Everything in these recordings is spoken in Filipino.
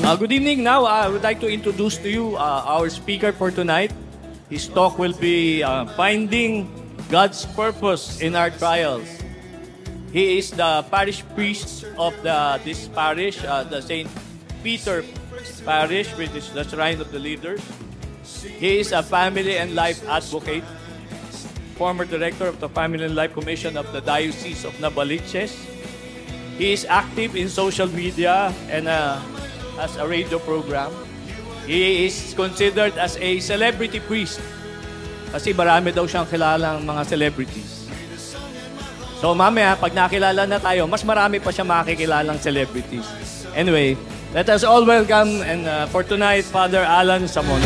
Good evening. Now, I would like to introduce to you our speaker for tonight. His talk will be Finding God's Purpose in Our Trials. He is the parish priest of this parish, the St. Peter Parish, which is the Shrine of the Leaders. He is a family and life advocate, former director of the Family and Life Commission of the Diocese of Navaliches. He is active in social media and as a radio program. He is considered as a celebrity priest kasi marami daw siyang kilalang mga celebrities. So mamaya, pag nakilala na tayo, mas marami pa siya makikilalang celebrities. Anyway, let us all welcome and for tonight, Father Alan Samon.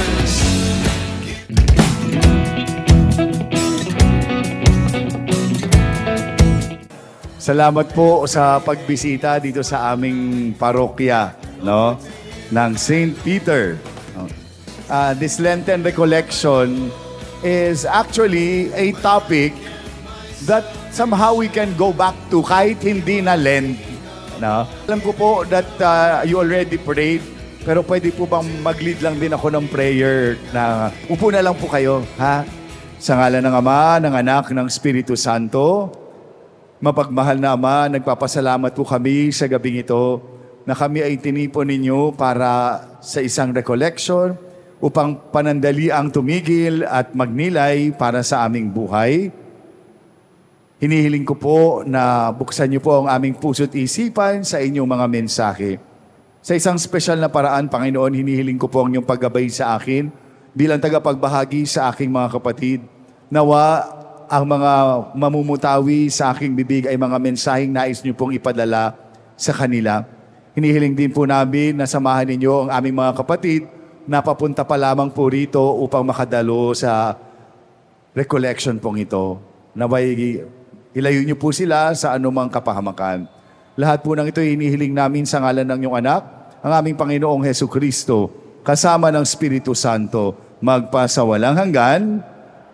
Salamat po sa pagbisita dito sa aming parokya, no, ng St. Peter. This Lenten recollection is actually a topic that somehow we can go back to kahit hindi na Lent. No? Alam ko po that you already prayed, pero pwede po bang mag-lead lang din ako ng prayer na upo na lang po kayo, ha? Sa ngalan ng Ama, ng Anak, ng Espiritu Santo. Mapagmahal na Ama, nagpapasalamat po kami sa gabing ito na kami ay tinipon ninyo para sa isang recollection upang panandali ang tumigil at magnilay para sa aming buhay. Hinihiling ko po na buksan niyo po ang aming puso't isipan sa inyong mga mensahe. Sa isang espesyal na paraan, Panginoon, hinihiling ko po ang inyong paggabay sa akin bilang tagapagbahagi sa aking mga kapatid. Nawa ang mga mamumutawi sa aking bibig ay mga mensaheng nais niyo pong ipadala sa kanila. Hinihiling din po namin na samahan ninyo ang aming mga kapatid na papunta pa lamang po rito upang makadalo sa recollection pong ito. Naway, ilayo niyo po sila sa anumang kapahamakan. Lahat po ng ito hinihiling namin sa ngalan ng iyong anak, ang aming Panginoong Hesukristo, kasama ng Espiritu Santo, magpasawalang hanggan.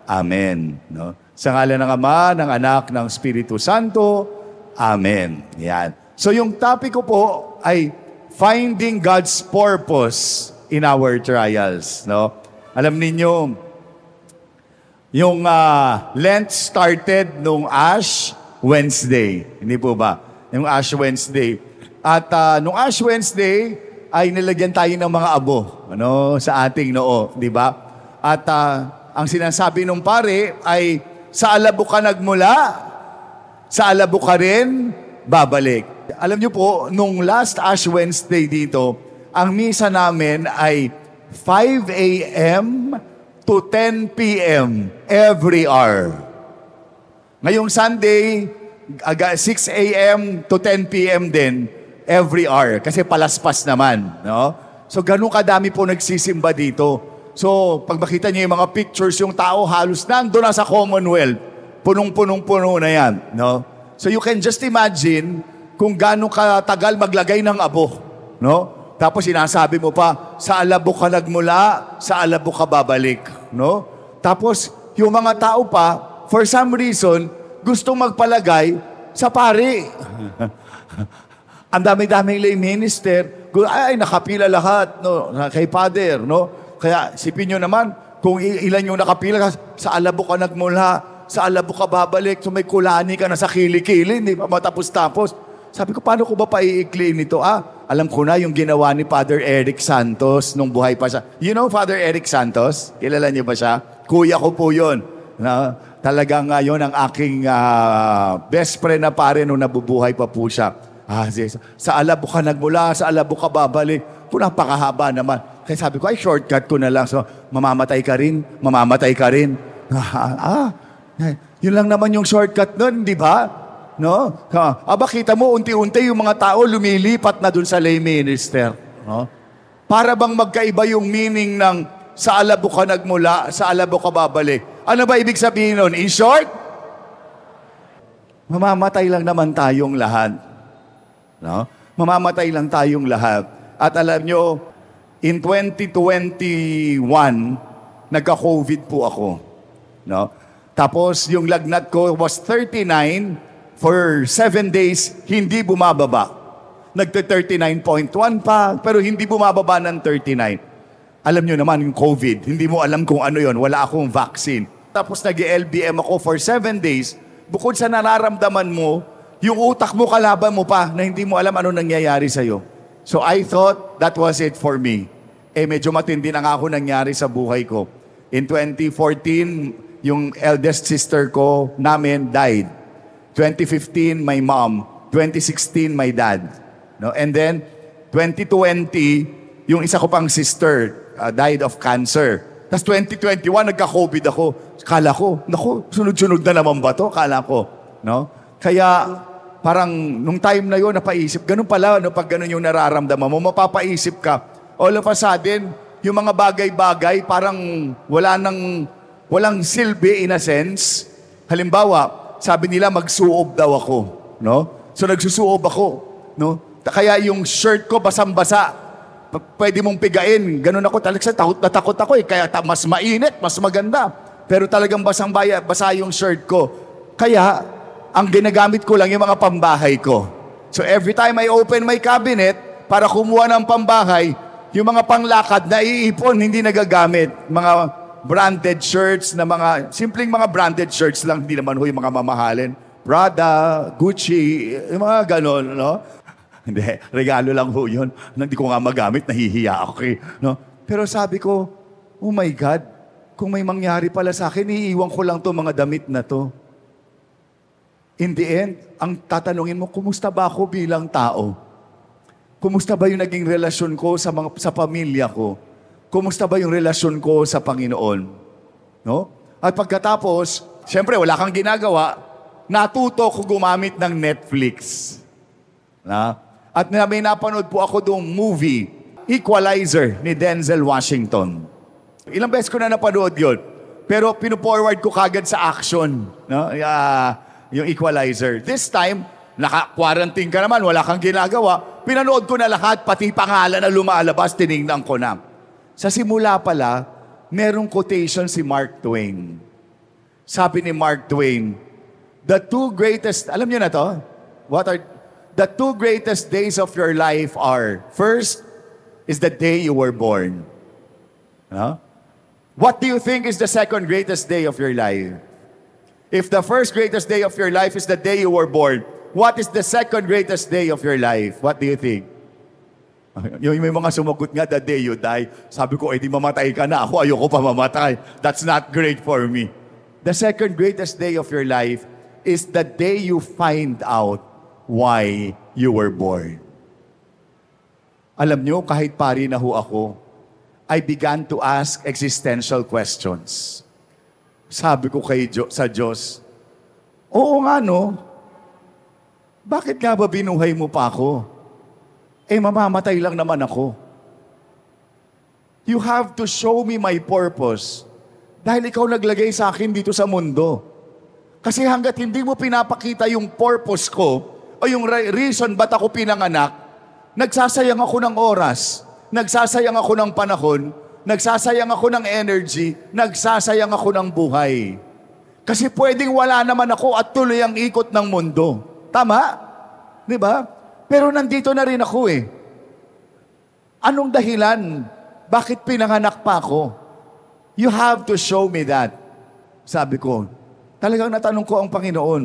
Amen. No? Sa ngalan ng Ama, ng Anak, ng Espiritu Santo. Amen. Yan. So yung topic ko po ay Finding God's Purpose in Our Trials. No? Alam ninyo, yung Lent started nung Ash Wednesday. Hindi po ba? Yung Ash Wednesday. At nung Ash Wednesday ay nilagyan tayo ng mga abo sa ating noo. Di ba? At ang sinasabi nung pare ay sa alabo ka nagmula, sa alabo ka rin babalik. Alam niyo po, nung last Ash Wednesday dito, ang misa namin ay 5 a.m. to 10 p.m. every hour. Ngayong Sunday, 6 a.m. to 10 p.m. din every hour. Kasi palaspas naman. No? So ganun kadami po nagsisimba dito. So pag makita niyo yung mga pictures, yung tao halos nandun na sa Commonwealth. Punong-punong-puno na yan. No? So you can just imagine kung gaano katagal maglagay ng abo. No? Tapos sinasabi mo pa, sa alabo ka nagmula, sa alabo ka babalik. No? Tapos yung mga tao pa, for some reason, gustong magpalagay sa pari. Ang dami-daming lay minister, ay nakapila lahat no, kay Father. No? Kaya sipin nyo naman, kung ilan yung nakapila, sa alabo ka nagmula, sa alabo ka babalik, so may kulani ka na sa kilikili, hindi pa matapos-tapos. Sabi ko, paano ko ba paiikliin ito? Alam ko na yung ginawa ni Father Eric Santos nung buhay pa siya. You know Father Eric Santos? Kilala niyo ba siya? Kuya ko po yun. Na, talagang yun ang aking best friend na pare nung nabubuhay pa po siya. Sa alabo ka nagmula, sa alabo ka babalik. Napakahaba naman. Kaya sabi ko, ay shortcut ko na lang. So, mamamatay ka rin, mamamatay ka rin. Yun lang naman yung shortcut nun, di ba? No? Kita mo, unti-unti yung mga tao lumilipat na dun sa lay minister. No? Para bang magkaiba yung meaning ng sa alabo ka nagmula, sa alabo ka babalik. Ano ba ibig sabihin nun? In short, mamamatay lang naman tayong lahat. No? Mamamatay lang tayong lahat. At alam nyo, in 2021, nagka-COVID po ako. No? Tapos yung lagnat ko was 39 for 7 days, hindi bumababa. Nagte-39.1 pa, pero hindi bumababa ng 39. Alam nyo naman, yung COVID, hindi mo alam kung ano yon, wala akong vaccine. Tapos nag-LBM ako for 7 days. Bukod sa nararamdaman mo, yung utak mo kalaban mo pa na hindi mo alam ano nangyayari sa'yo. So I thought that was it for me. Medyo matindi na nga ako nangyari sa buhay ko. In 2014, yung eldest sister ko namin died. 2015, my mom. 2016, my dad. No? And then, 2020, yung isa ko pang sister died of cancer. Tapos 2021, nagka-COVID ako. Kala ko, naku, sunod-sunod na naman ba to? Kala ko. No? Kaya, parang, nung time na yun, napaisip, ganun pala, no, pag ganun yung nararamdaman mo, mapapaisip ka, all of a sudden, yung mga bagay-bagay, parang walang silbi in a sense. Halimbawa, sabi nila, magsuob daw ako. No? So, nagsusuob ako. No? Kaya yung shirt ko, basang-basa. Pwede mong pigain. Ganun ako. Talagang takot ako eh. Kaya mas mainit, mas maganda. Pero talagang basa yung shirt ko. Kaya, ang ginagamit ko lang yung mga pambahay ko. So, every time I open my cabinet, para kumuha ng pambahay, yung mga panglakad na iipon, hindi nagagamit. Mga branded shirts na simpleng mga branded shirts lang, hindi naman ho yung mga mamahalin. Prada, Gucci, yung mga ganon, no? Hindi, regalo lang ho yun. Hindi ko nga magamit, nahihiya ako eh. No? Pero sabi ko, oh my God, kung may mangyari pala sa akin, iiwan ko lang to mga damit na to. In the end, ang tatanungin mo, kumusta ba ako bilang tao? Kumusta ba yung naging relasyon ko sa pamilya ko? Kumusta ba yung relasyon ko sa Panginoon? No? At pagkatapos, siyempre wala kang ginagawa, natuto ko gumamit ng Netflix. Na? At may napanood po ako doong movie, Equalizer ni Denzel Washington. Ilang beses ko na napanood yun. Pero pinu-forward ko kagad sa action. No? Yung Equalizer. This time, naka-quarantine ka naman, wala kang ginagawa. Pinanood ko na lahat, pati pangalan na lumalabas, tinignan ko na. Sa simula pala, merong quotation si Mark Twain. Sabi ni Mark Twain, the two greatest, alam niyo na to? What are the two greatest days of your life are, first is the day you were born. Huh? What do you think is the second greatest day of your life? If the first greatest day of your life is the day you were born, what is the second greatest day of your life? What do you think? Yung may mga sumagot nga, the day you die. Sabi ko, di mamatay ka na. Ako, ayoko pa mamatay. That's not great for me. The second greatest day of your life is the day you find out why you were born. Alam nyo, kahit pari na ho ako, I began to ask existential questions. Sabi ko sa Diyos, oo nga no, bakit nga ba binuhay mo pa ako? Mamamatay lang naman ako. You have to show me my purpose. Dahil ikaw naglagay sa akin dito sa mundo. Kasi hanggat hindi mo pinapakita yung purpose ko, o yung reason ba't ako pinanganak, nagsasayang ako ng oras, nagsasayang ako ng panahon, nagsasayang ako ng energy, nagsasayang ako ng buhay. Kasi pwedeng wala naman ako at tuloy ang ikot ng mundo. Tama? Di ba? Pero nandito na rin ako eh. Anong dahilan? Bakit pinanganak pa ako? You have to show me that. Sabi ko, talagang natanong ko ang Panginoon,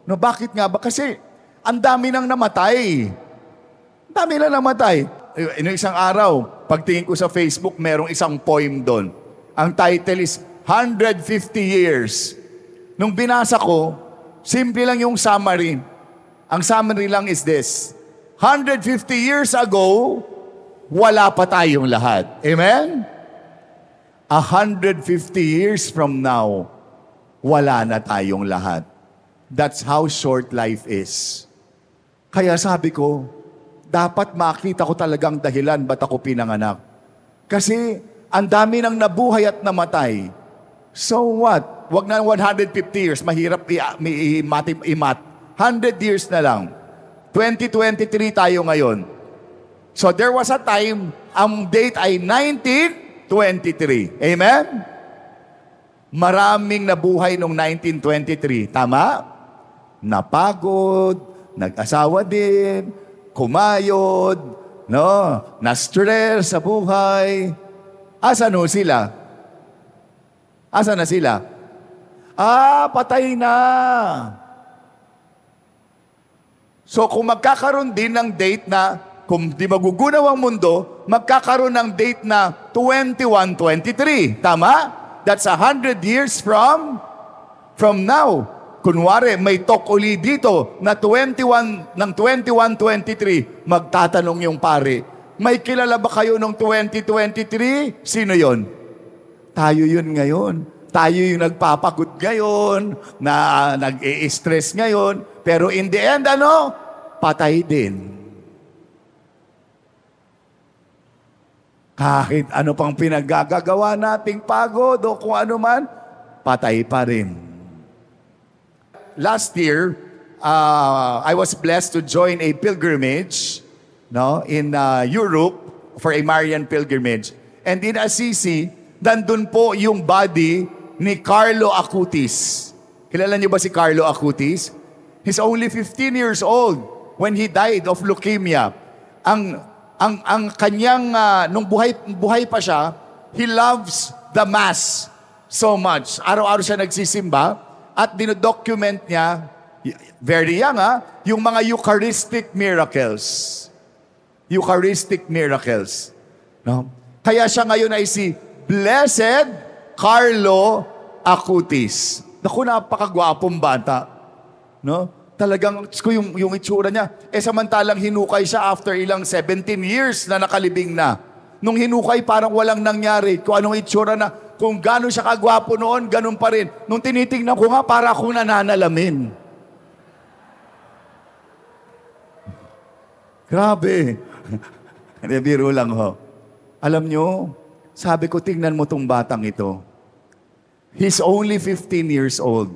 no, bakit nga ba? Kasi ang dami nang namatay. Ang dami nang namatay. Isang araw, pagtingin ko sa Facebook, merong isang poem doon. Ang title is 150 Years. Nung binasa ko, simple lang yung summary. Ang summary lang is this: 150 years ago, wala pa tayong lahat. Amen? 150 years from now, wala na tayong lahat. That's how short life is. Kaya sabi ko, dapat makita ko talagang dahilan ba't ako pinanganak. Kasi ang dami nang nabuhay at namatay. So what? Wag na 150 years, mahirap i-mat. 100 years na lang. 2023 tayo ngayon. So there was a time, ang date ay 1923. Amen? Maraming nabuhay noong 1923. Tama? Napagod, nag-asawa din, kumayod, no? Na-stress sa buhay. Asan ho sila? Asan na sila? Patay na. So kung magkakaroon din ng date na, kung di magugunaw ang mundo, magkakaroon ng date na 2123. Tama? That's 100 years from now. Kunwari, may talk uli dito na 2123, magtatanong yung pare, may kilala ba kayo nung 2023? Sino yon? Tayo yun ngayon. Tayo yung nagpapagod ngayon, na nag-i-stress ngayon, pero in the end, patay din. Kahit ano pang pinaggagawa nating pagod o kung ano man, patay pa rin. Last year, I was blessed to join a pilgrimage in Europe for a Marian pilgrimage. And in Assisi, nandun po yung body ni Carlo Acutis. Kilala niyo ba si Carlo Acutis? He's only 15 years old when he died of leukemia. Ang kanyang, nung buhay pa siya, he loves the Mass so much. Araw-araw siya nagsisimba at dinodocument niya, very young yung mga Eucharistic miracles. Eucharistic miracles. No? Kaya siya ngayon ay si Blessed Carlo Acutis. Naku, napakagwapong bata. No? Talagang yung itsura niya. Samantalang hinukay siya after ilang 17 years na nakalibing na. Nung hinukay, parang walang nangyari. Kung anong itsura na, kung gano'n siya kagwapo noon, ganun pa rin. Nung tinitingnan ko nga, para akong nananalamin. Grabe. Hindi, biro lang ho. Alam nyo, sabi ko, tingnan mo tong batang ito. He's only 15 years old.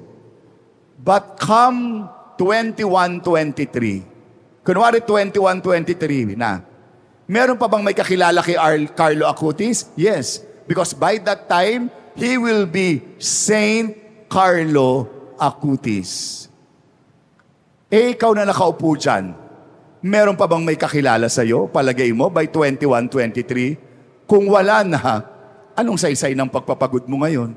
But come 21-23. Kunwari 21-23 na. Meron pa bang may kakilala kay Carlo Acutis? Yes. Because by that time, he will be Saint Carlo Acutis. Ikaw na nakaupo dyan, meron pa bang may kakilala sa'yo? Palagay mo, by 21-23? Kung wala na, anong saysay ng pagpapagod mo ngayon?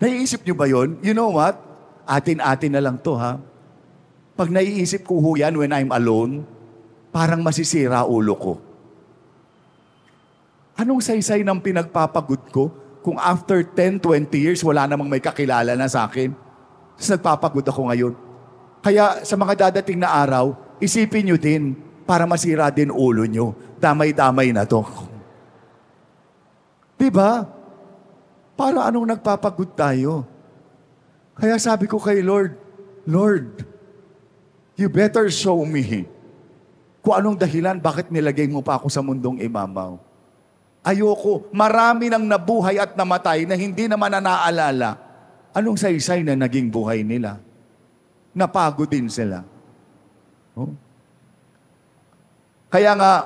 Naiisip nyo ba yun? You know what? Atin-atin na lang to, ha? Pag naiisip ko yan when I'm alone, parang masisira ulo ko. Anong saysay ng pinagpapagod ko kung after 10, 20 years, wala namang may kakilala na sa akin? Tapos nagpapagod ako ngayon. Kaya sa mga dadating na araw, isipin nyo din para masira din ulo nyo. Damay-damay na to. Diba? Para anong nagpapagod tayo? Kaya sabi ko kay Lord, Lord, you better show me kung anong dahilan bakit nilagay mo pa ako sa mundong ibabaw. Ayoko, marami nang nabuhay at namatay na hindi naman na naalala. Anong saysay na naging buhay nila? Napagod din sila. Oh? Kaya nga,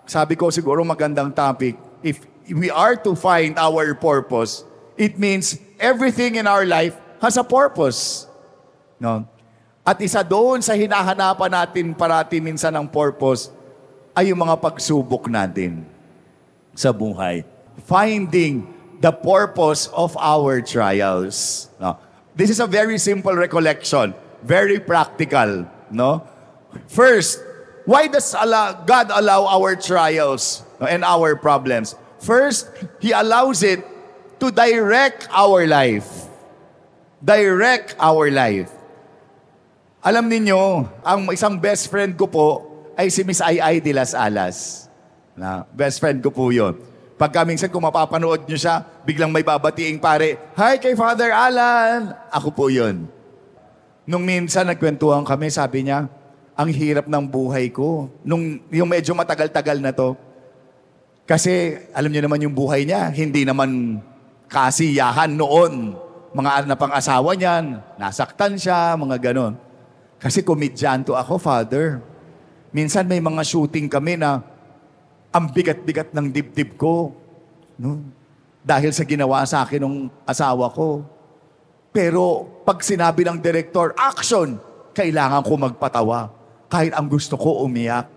sabi ko siguro magandang topic, if we are to find our purpose, it means everything in our life has a purpose. No? At isa doon sa hinahanapan natin parati minsan ng purpose ay yung mga pagsubok natin sa buhay. Finding the purpose of our trials. No? This is a very simple recollection. Very practical. No? First, why does God allow our trials and our problems? First, He allows it to direct our life. Direct our life. Alam ninyo, ang isang best friend ko po ay si Miss Ay de las Alas. Na, best friend ko po yun. Pagka minsan kung mapapanood nyo siya, biglang may babatiing pare, "Hi kay Father Alan!" Ako po yun. Nung minsan nagkwentuhan kami, sabi niya, ang hirap ng buhay ko. Yung medyo matagal-tagal na to. Kasi alam niyo naman yung buhay niya, hindi naman kasiyahan noon. Mga na pang-asawa niyan, nasaktan siya, mga ganon. Kasi komedyante ako, Father. Minsan may mga shooting kami na ang bigat-bigat ng dibdib ko. No? Dahil sa ginawa sa akin ng asawa ko. Pero pag sinabi ng director, action, kailangan ko magpatawa. Kahit ang gusto ko umiyak.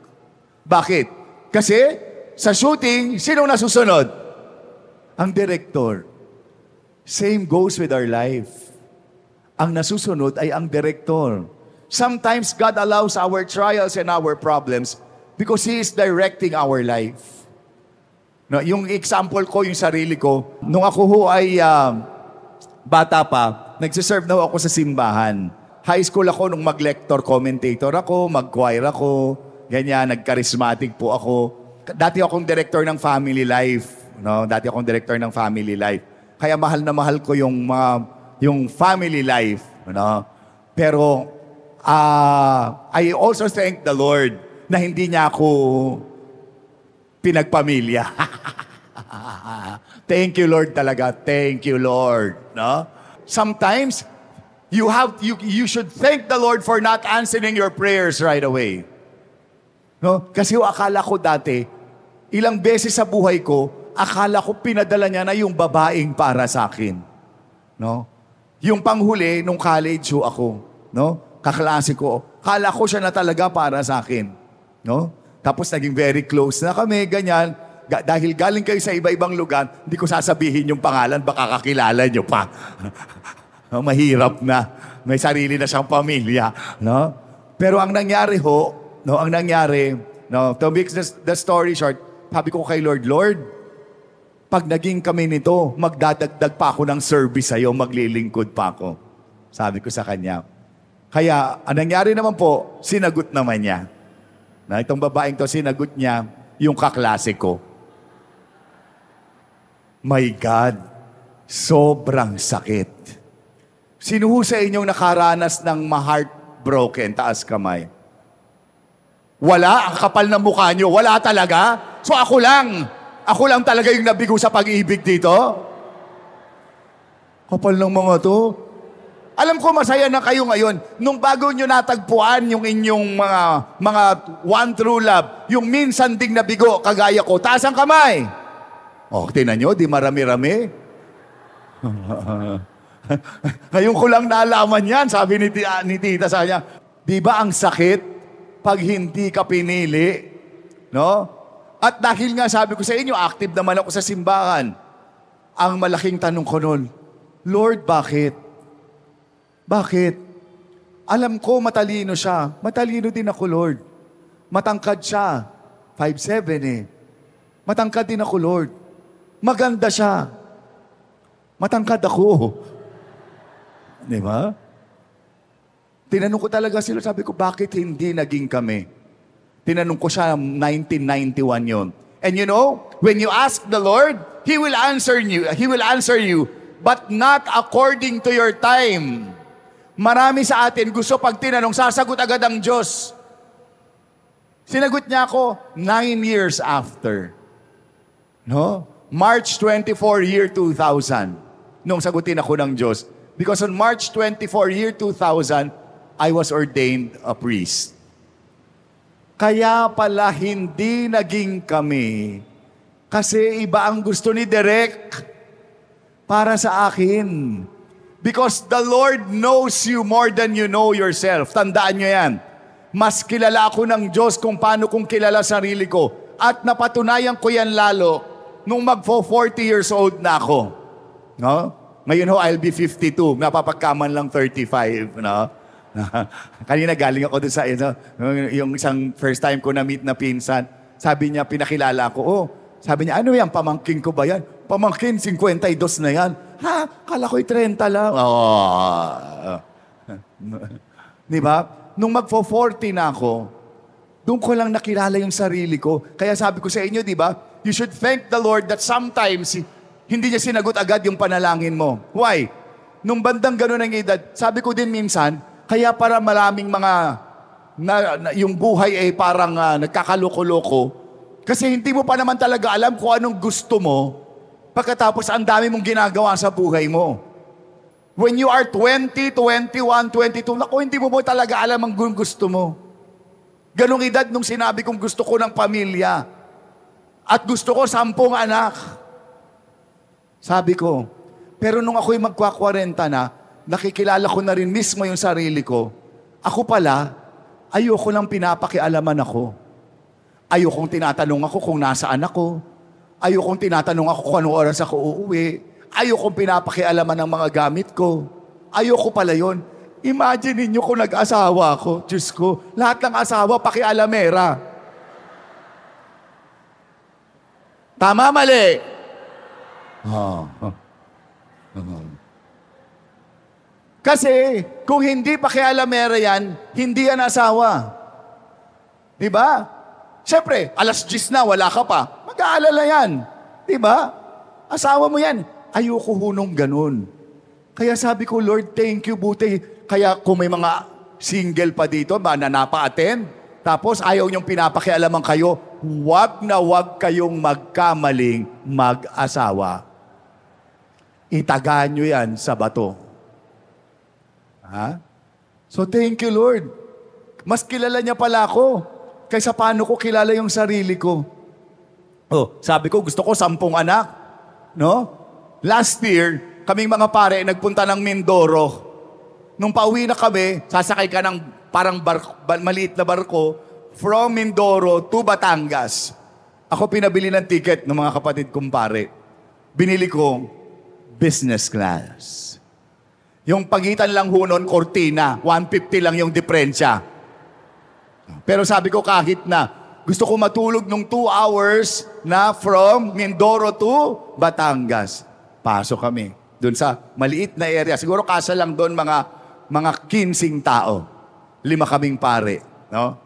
Bakit? Kasi sa shooting, sino nasusunod? Ang director. Same goes with our life. Ang nasusunod ay ang director. Sometimes God allows our trials and our problems because He is directing our life. No, yung example ko, yung sarili ko, nung ako ho ay bata pa, nagsiserve na ako sa simbahan. High school ako nung mag-lector, commentator ako, mag-choir ako, ganyan, nag-charismatic po ako. Dati akong director ng family life. No? Dati akong director ng family life. Kaya mahal na mahal ko yung family life. No? Pero I also thank the Lord na hindi niya ako pinagpamilya. Thank you, Lord, talaga. Thank you, Lord. No? Sometimes, you should thank the Lord for not answering your prayers right away. No? Kasi akala ko dati, ilang beses sa buhay ko, akala ko pinadala niya na yung babaeng para sa akin. No? Yung panghuli, nung college ho ako, no? Kaklase ko, akala ko siya na talaga para sa akin. No? Tapos naging very close na kami, ganyan. Dahil galing kayo sa iba-ibang lugar, hindi ko sasabihin yung pangalan, baka kakilala nyo pa. Mahirap na. May sarili na siyang pamilya. No? Pero ang nangyari ho, to make the story short, sabi ko kay Lord, pag naging kami nito, magdadagdag pa ako ng service sa'yo, maglilingkod pa ako. Sabi ko sa kanya. Kaya, ang nangyari naman po, sinagot naman niya. Na itong babaeng to, sinagot niya yung kaklase ko. My God, sobrang sakit. Sino ho sa inyong nakaranas ng ma-heartbroken? Taas kamay. Wala? Ang kapal ng mukha nyo? Wala talaga? So ako lang talaga yung nabigo sa pag-ibig dito? Kapal ng mga to. Alam ko masaya na kayo ngayon. Nung bago nyo natagpuan yung inyong mga one true love, yung minsan ding nabigo, kagaya ko, taas ang kamay. Tinan nyo, di marami-rami. Ngayon ko lang nalaman yan, sabi ni tita sa kanya. Di ba ang sakit pag hindi ka pinili? No? At dahil nga sabi ko sa inyo, active naman ako sa simbahan. Ang malaking tanong ko noon, Lord, bakit? Bakit? Alam ko matalino siya. Matalino din ako, Lord. Matangkad siya. 5'7" Matangkad din ako, Lord. Maganda siya. Matangkad ako. Di ba? Tinanong ko talaga sila, sabi ko, bakit hindi naging kami? Tinanong ko siya 1991 yon. And you know, when you ask the Lord, He will answer you. He will answer you, but not according to your time. Marami sa atin gusto pag tinanong, sasagot agad ang Diyos. Sinagot niya ako 9 years after. No? March 24, year 2000. Nung sagutin ako ng Diyos. Because on March 24, year 2000, I was ordained a priest. Kaya pala hindi naging kami. Kasi iba ang gusto ni Derek para sa akin. Because the Lord knows you more than you know yourself. Tandaan nyo yan. Mas kilala ako ng Diyos kung paano kong kilala sarili ko. At napatunayan ko yan lalo nung magpo-40 years old na ako. No? Ngayon ho, I'll be 52. Napapagkaman lang 35. No? Kanina galing ako dun sa yung isang first time ko na-meet na pinsan. Sabi niya, pinakilala ko. Sabi niya, ano yan? Pamangkin ko ba yan? Pamangkin, 52 na yan. Ha? Kala ko'y 30 lang. Di ba? Nung magpo-40 na ako, doon ko lang nakilala yung sarili ko. Kaya sabi ko sa inyo, di ba? You should thank the Lord that sometimes hindi niya sinagot agad yung panalangin mo. Why? Nung bandang gano'n ang edad, sabi ko din minsan, kaya para maraming mga, yung buhay ay parang nagkakaloko-loko, kasi hindi mo pa naman talaga alam kung anong gusto mo, pagkatapos ang dami mong ginagawa sa buhay mo. When you are 20, 21, 22, naku, hindi mo talaga alam ang gusto mo. Ganong edad nung sinabi kong gusto ko ng pamilya. At gusto ko 10 anak. Sabi ko, pero nung ako'y magkwa-40 na, nakikilala ko na rin mismo yung sarili ko, ako pala, ayoko lang pinapakialaman ako. Ayokong tinatanong ako kung nasaan ako. Ayokong tinatanong ako kung anong oras ako uuwi. Ayokong pinapakialaman ng mga gamit ko. Ayoko pala yon. Imagine ninyo kung nag-asawa ako. Diyos ko, lahat ng asawa pakialamera. Tama, mali? Kasi, kung hindi pakialamera yan, hindi yan asawa. Diba? Siyempre, alas 10 na, wala ka pa. Mag-aalala yan. Diba? Asawa mo yan. Ayoko hunong ganun. Kaya sabi ko, Lord, thank you, buti. Kaya kung may mga single pa dito, nanapa-attend, tapos ayaw niyong pinapakialaman kayo, wag na wag kayong magkamaling mag-asawa. Itagaan nyo yan sa bato. Ha? So thank you, Lord. Mas kilala niya pala ako kaysa paano ko kilala yung sarili ko. Oh, sabi ko, gusto ko 10 anak. No? Last year, kaming mga pare, nagpunta ng Mindoro. Nung pauwi na kami, sasakay ka ng parang maliit na barko from Mindoro to Batangas. Ako pinabili ng ticket ng mga kapatid kong pare. Binili ko business class. Yung pagitan lang ho nun, Cortina, 150 lang yung diferensya. Pero sabi ko kahit na, gusto ko matulog nung 2 hours na from Mindoro to Batangas. Pasok kami. Doon sa maliit na area. Siguro kasa lang doon mga 15 tao. 5 kaming pare. No?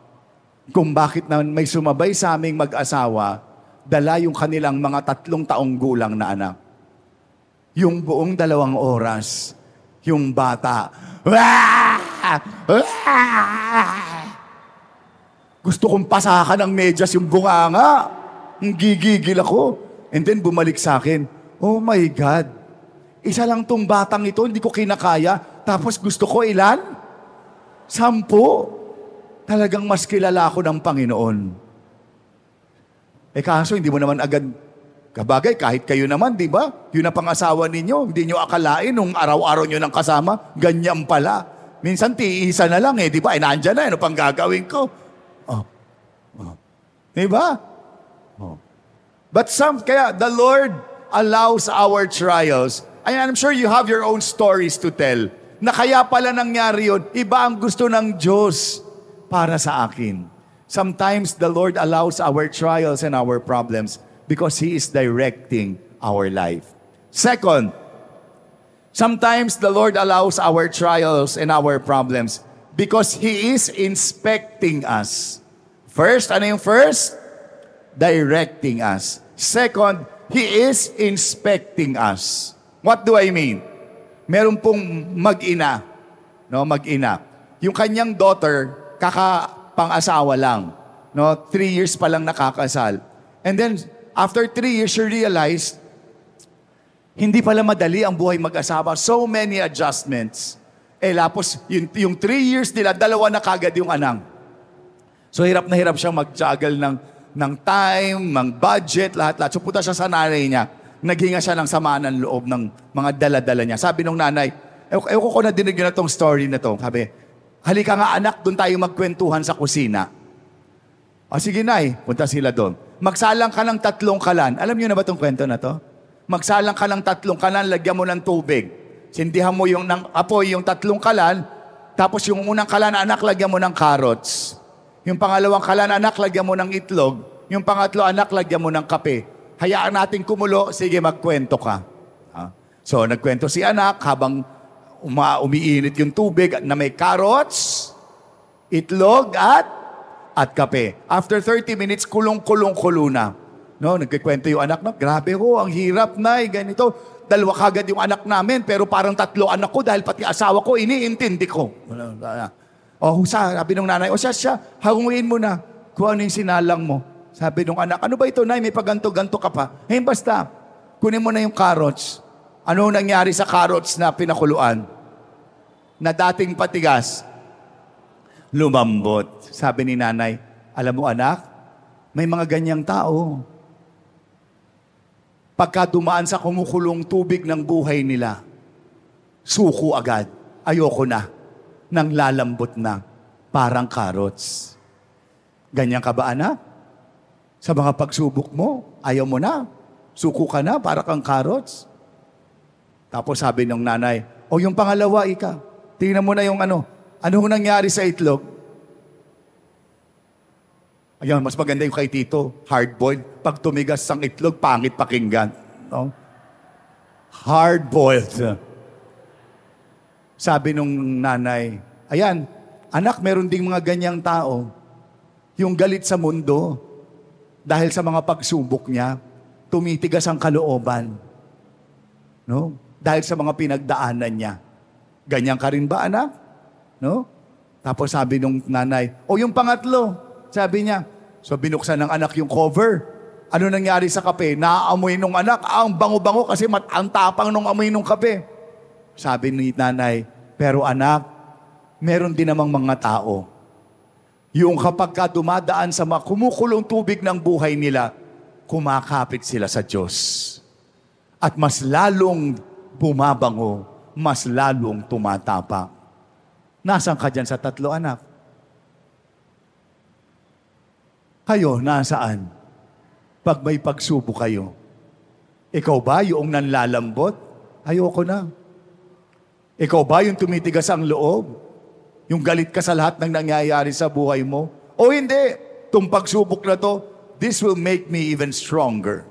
Kung bakit na may sumabay sa aming mag-asawa, dala yung kanilang mga 3 taong gulang na anak. Yung buong 2 oras, yung bata, gusto kong pasakan ng medyas yung bunganga. Gigigil ako. And then bumalik sa akin, oh my God, isa lang tong batang ito, hindi ko kinakaya. Tapos gusto ko ilan? 10. Talagang mas kilala ako ng Panginoon. Kaso hindi mo naman agad, kabagay, kahit kayo naman, di ba? Yun ang pangasawa ninyo. Hindi nyo akalain nung araw-araw nyo ng kasama, ganyan pala. Minsan, tiisa na lang di ba? Nandyan na, ano pang gagawin ko? Di ba? But kaya the Lord allows our trials. And I'm sure you have your own stories to tell. Na kaya pala nangyari yun, iba ang gusto ng Diyos para sa akin. Sometimes the Lord allows our trials and our problems because He is directing our life. Second, sometimes the Lord allows our trials and our problems because He is inspecting us. First, ano yung first? Directing us. Second, He is inspecting us. What do I mean? Meron pong mag-ina, no, mag-ina. Yung kanyang daughter, pang-asawa lang, no, 3 years pa lang nakakasal. And then after 3 years, she realized hindi pala madali ang buhay mag-asawa. So many adjustments. Tapos yung 3 years nila, 2 na kagad yung anak. So hirap na hirap siyang mag-juggle ng time, ng budget, lahat-lahat. So punta siya sa nanay niya. Naghinga siya ng samaan ng loob ng mga dala-dala niya. Sabi nung nanay, ko na dinig yun na tong story na to. Sabi, halika nga anak, doon tayo magkwentuhan sa kusina. Sige nay, punta sila doon. Magsalang ka ng 3 kalan. Alam niyo na ba tong kwento na to? Magsalang ka ng 3 kalan, lagyan mo ng tubig. Sindihan mo yung apoy, yung 3 kalan, tapos yung unang kalan, anak, lagyan mo ng carrots. Yung pangalawang kalan, anak, lagyan mo ng itlog. Yung pangatlo, anak, lagyan mo ng kape. Hayaan natin kumulo, sige, magkwento ka. So, nagkwento si anak habang umiinit yung tubig na may carrots, itlog, at kape. After 30 minutes, kulong-kulong-kulo na. No, nagkikwento yung anak na, grabe ho, ang hirap na, ganito. 2 kagad yung anak namin, pero parang 3 anak ko dahil pati asawa ko, iniintindi ko. Sabi nung nanay, siya, hanguin mo na kung ano yung sinalang mo. Sabi nung anak, ano ba ito, nay? May paganto-ganto ka pa. Basta, kunin mo na yung carrots. Ano nangyari sa carrots na pinakuluan? Na dating patigas, lumambot. Sabi ni nanay, alam mo anak, may mga ganyang tao. Pagka dumaan sa kumukulong tubig ng buhay nila, suko agad. Ayoko na. Nang lalambot na. Parang carrots. Ganyan ka ba, anak? Sa mga pagsubok mo, ayaw mo na. Suko ka na, para kang carrots. Tapos sabi ng nanay, yung pangalawa, ika. Tingnan mo na yung ano. Ano nangyari sa itlog? Ayan, mas maganda yung kay Tito. Hard-boiled. Pag tumigas ang itlog, pangit pakinggan. No? Hard-boiled. Sabi nung nanay, ayan, anak, meron ding mga ganyang tao. Yung galit sa mundo, dahil sa mga pagsubok niya, tumitigas ang kalooban. No? Dahil sa mga pinagdaanan niya. Ganyan ka rin ba, anak? No? Tapos sabi nung nanay, yung pangatlo, sabi niya, so binuksan ng anak yung cover. Ano nangyari sa kape? Naaamoy nung anak, ang bango-bango kasi ang tapang nung amoy nung kape. Sabi ni nanay, pero anak, meron din namang mga tao. Yung kapag ka dumadaan sa mga kumukulong tubig ng buhay nila, kumakapit sila sa Diyos. At mas lalong bumabango, mas lalong tumatapak. Nasaan ka dyan sa tatlo, anak? Kayo, nasaan? Pag may pagsubok kayo. Ikaw ba yung nanlalambot? Ayoko na. Ikaw ba yung tumitigas ang loob? Yung galit ka sa lahat ng nangyayari sa buhay mo? O hindi? Itong pagsubok na to, this will make me even stronger.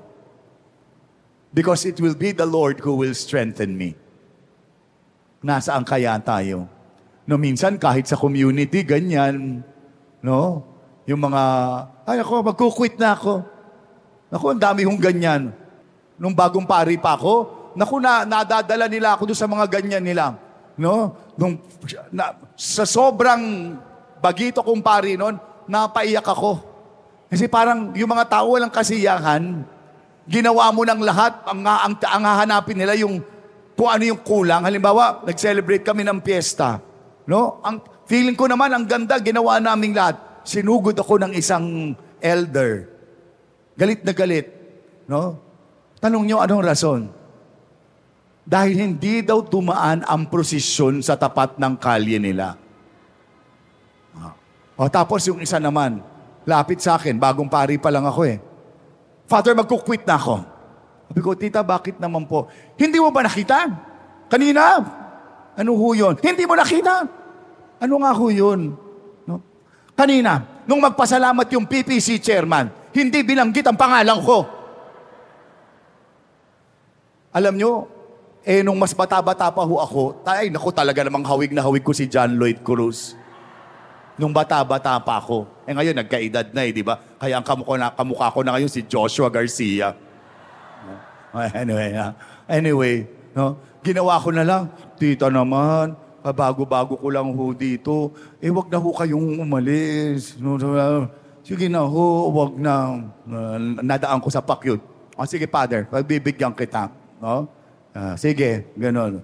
Because it will be the Lord who will strengthen me. Nasaan kaya tayo? No, minsan kahit sa community, ganyan. No? Yung mga, magkukwit na ako. Naku, ang dami hong ganyan. Nung bagong pari pa ako, nadadala nila ako doon sa mga ganyan nila. No? Sa sobrang bagito kong pari noon, napaiyak ako. Kasi parang yung mga tao walang kasiyahan, ginawa mo ng lahat, ang hahanapin nila yung kung ano yung kulang. Halimbawa, nag-celebrate kami ng piyesta. No? Ang feeling ko naman, ang ganda, ginawa naming lahat. Sinugod ako ng isang elder. Galit na galit. No? Tanong nyo, anong rason? Dahil hindi daw tumaan ang prosesyon sa tapat ng kalye nila. Tapos yung isa naman, lapit sa akin, bagong pari pa lang ako eh. Father, magkukwit na ako. Sabi ko, tita, bakit naman po? Hindi mo ba nakita? Kanina? Ano ho yun? Hindi mo nakita? Ano nga ho yun? No? Kanina, nung magpasalamat yung PPC chairman, hindi binanggit ang pangalan ko. Alam nyo, nung mas bata-bata pa ho ako, naku talaga namang hawig na hawig ko si John Lloyd Cruz. Nung bata-bata pa ako. Ngayon, nagkaedad na di ba? Kaya ang kamukha ko na ngayon si Joshua Garcia. Anyway, no? Ginawa ko na lang, tita naman, bago-bago ko lang ho dito, wag na ho kayong umalis. No, sige na ho, wag na. Nadaan ko sa pakyut. Sige, Father, pagbibigyan kita. No? Sige, ganon.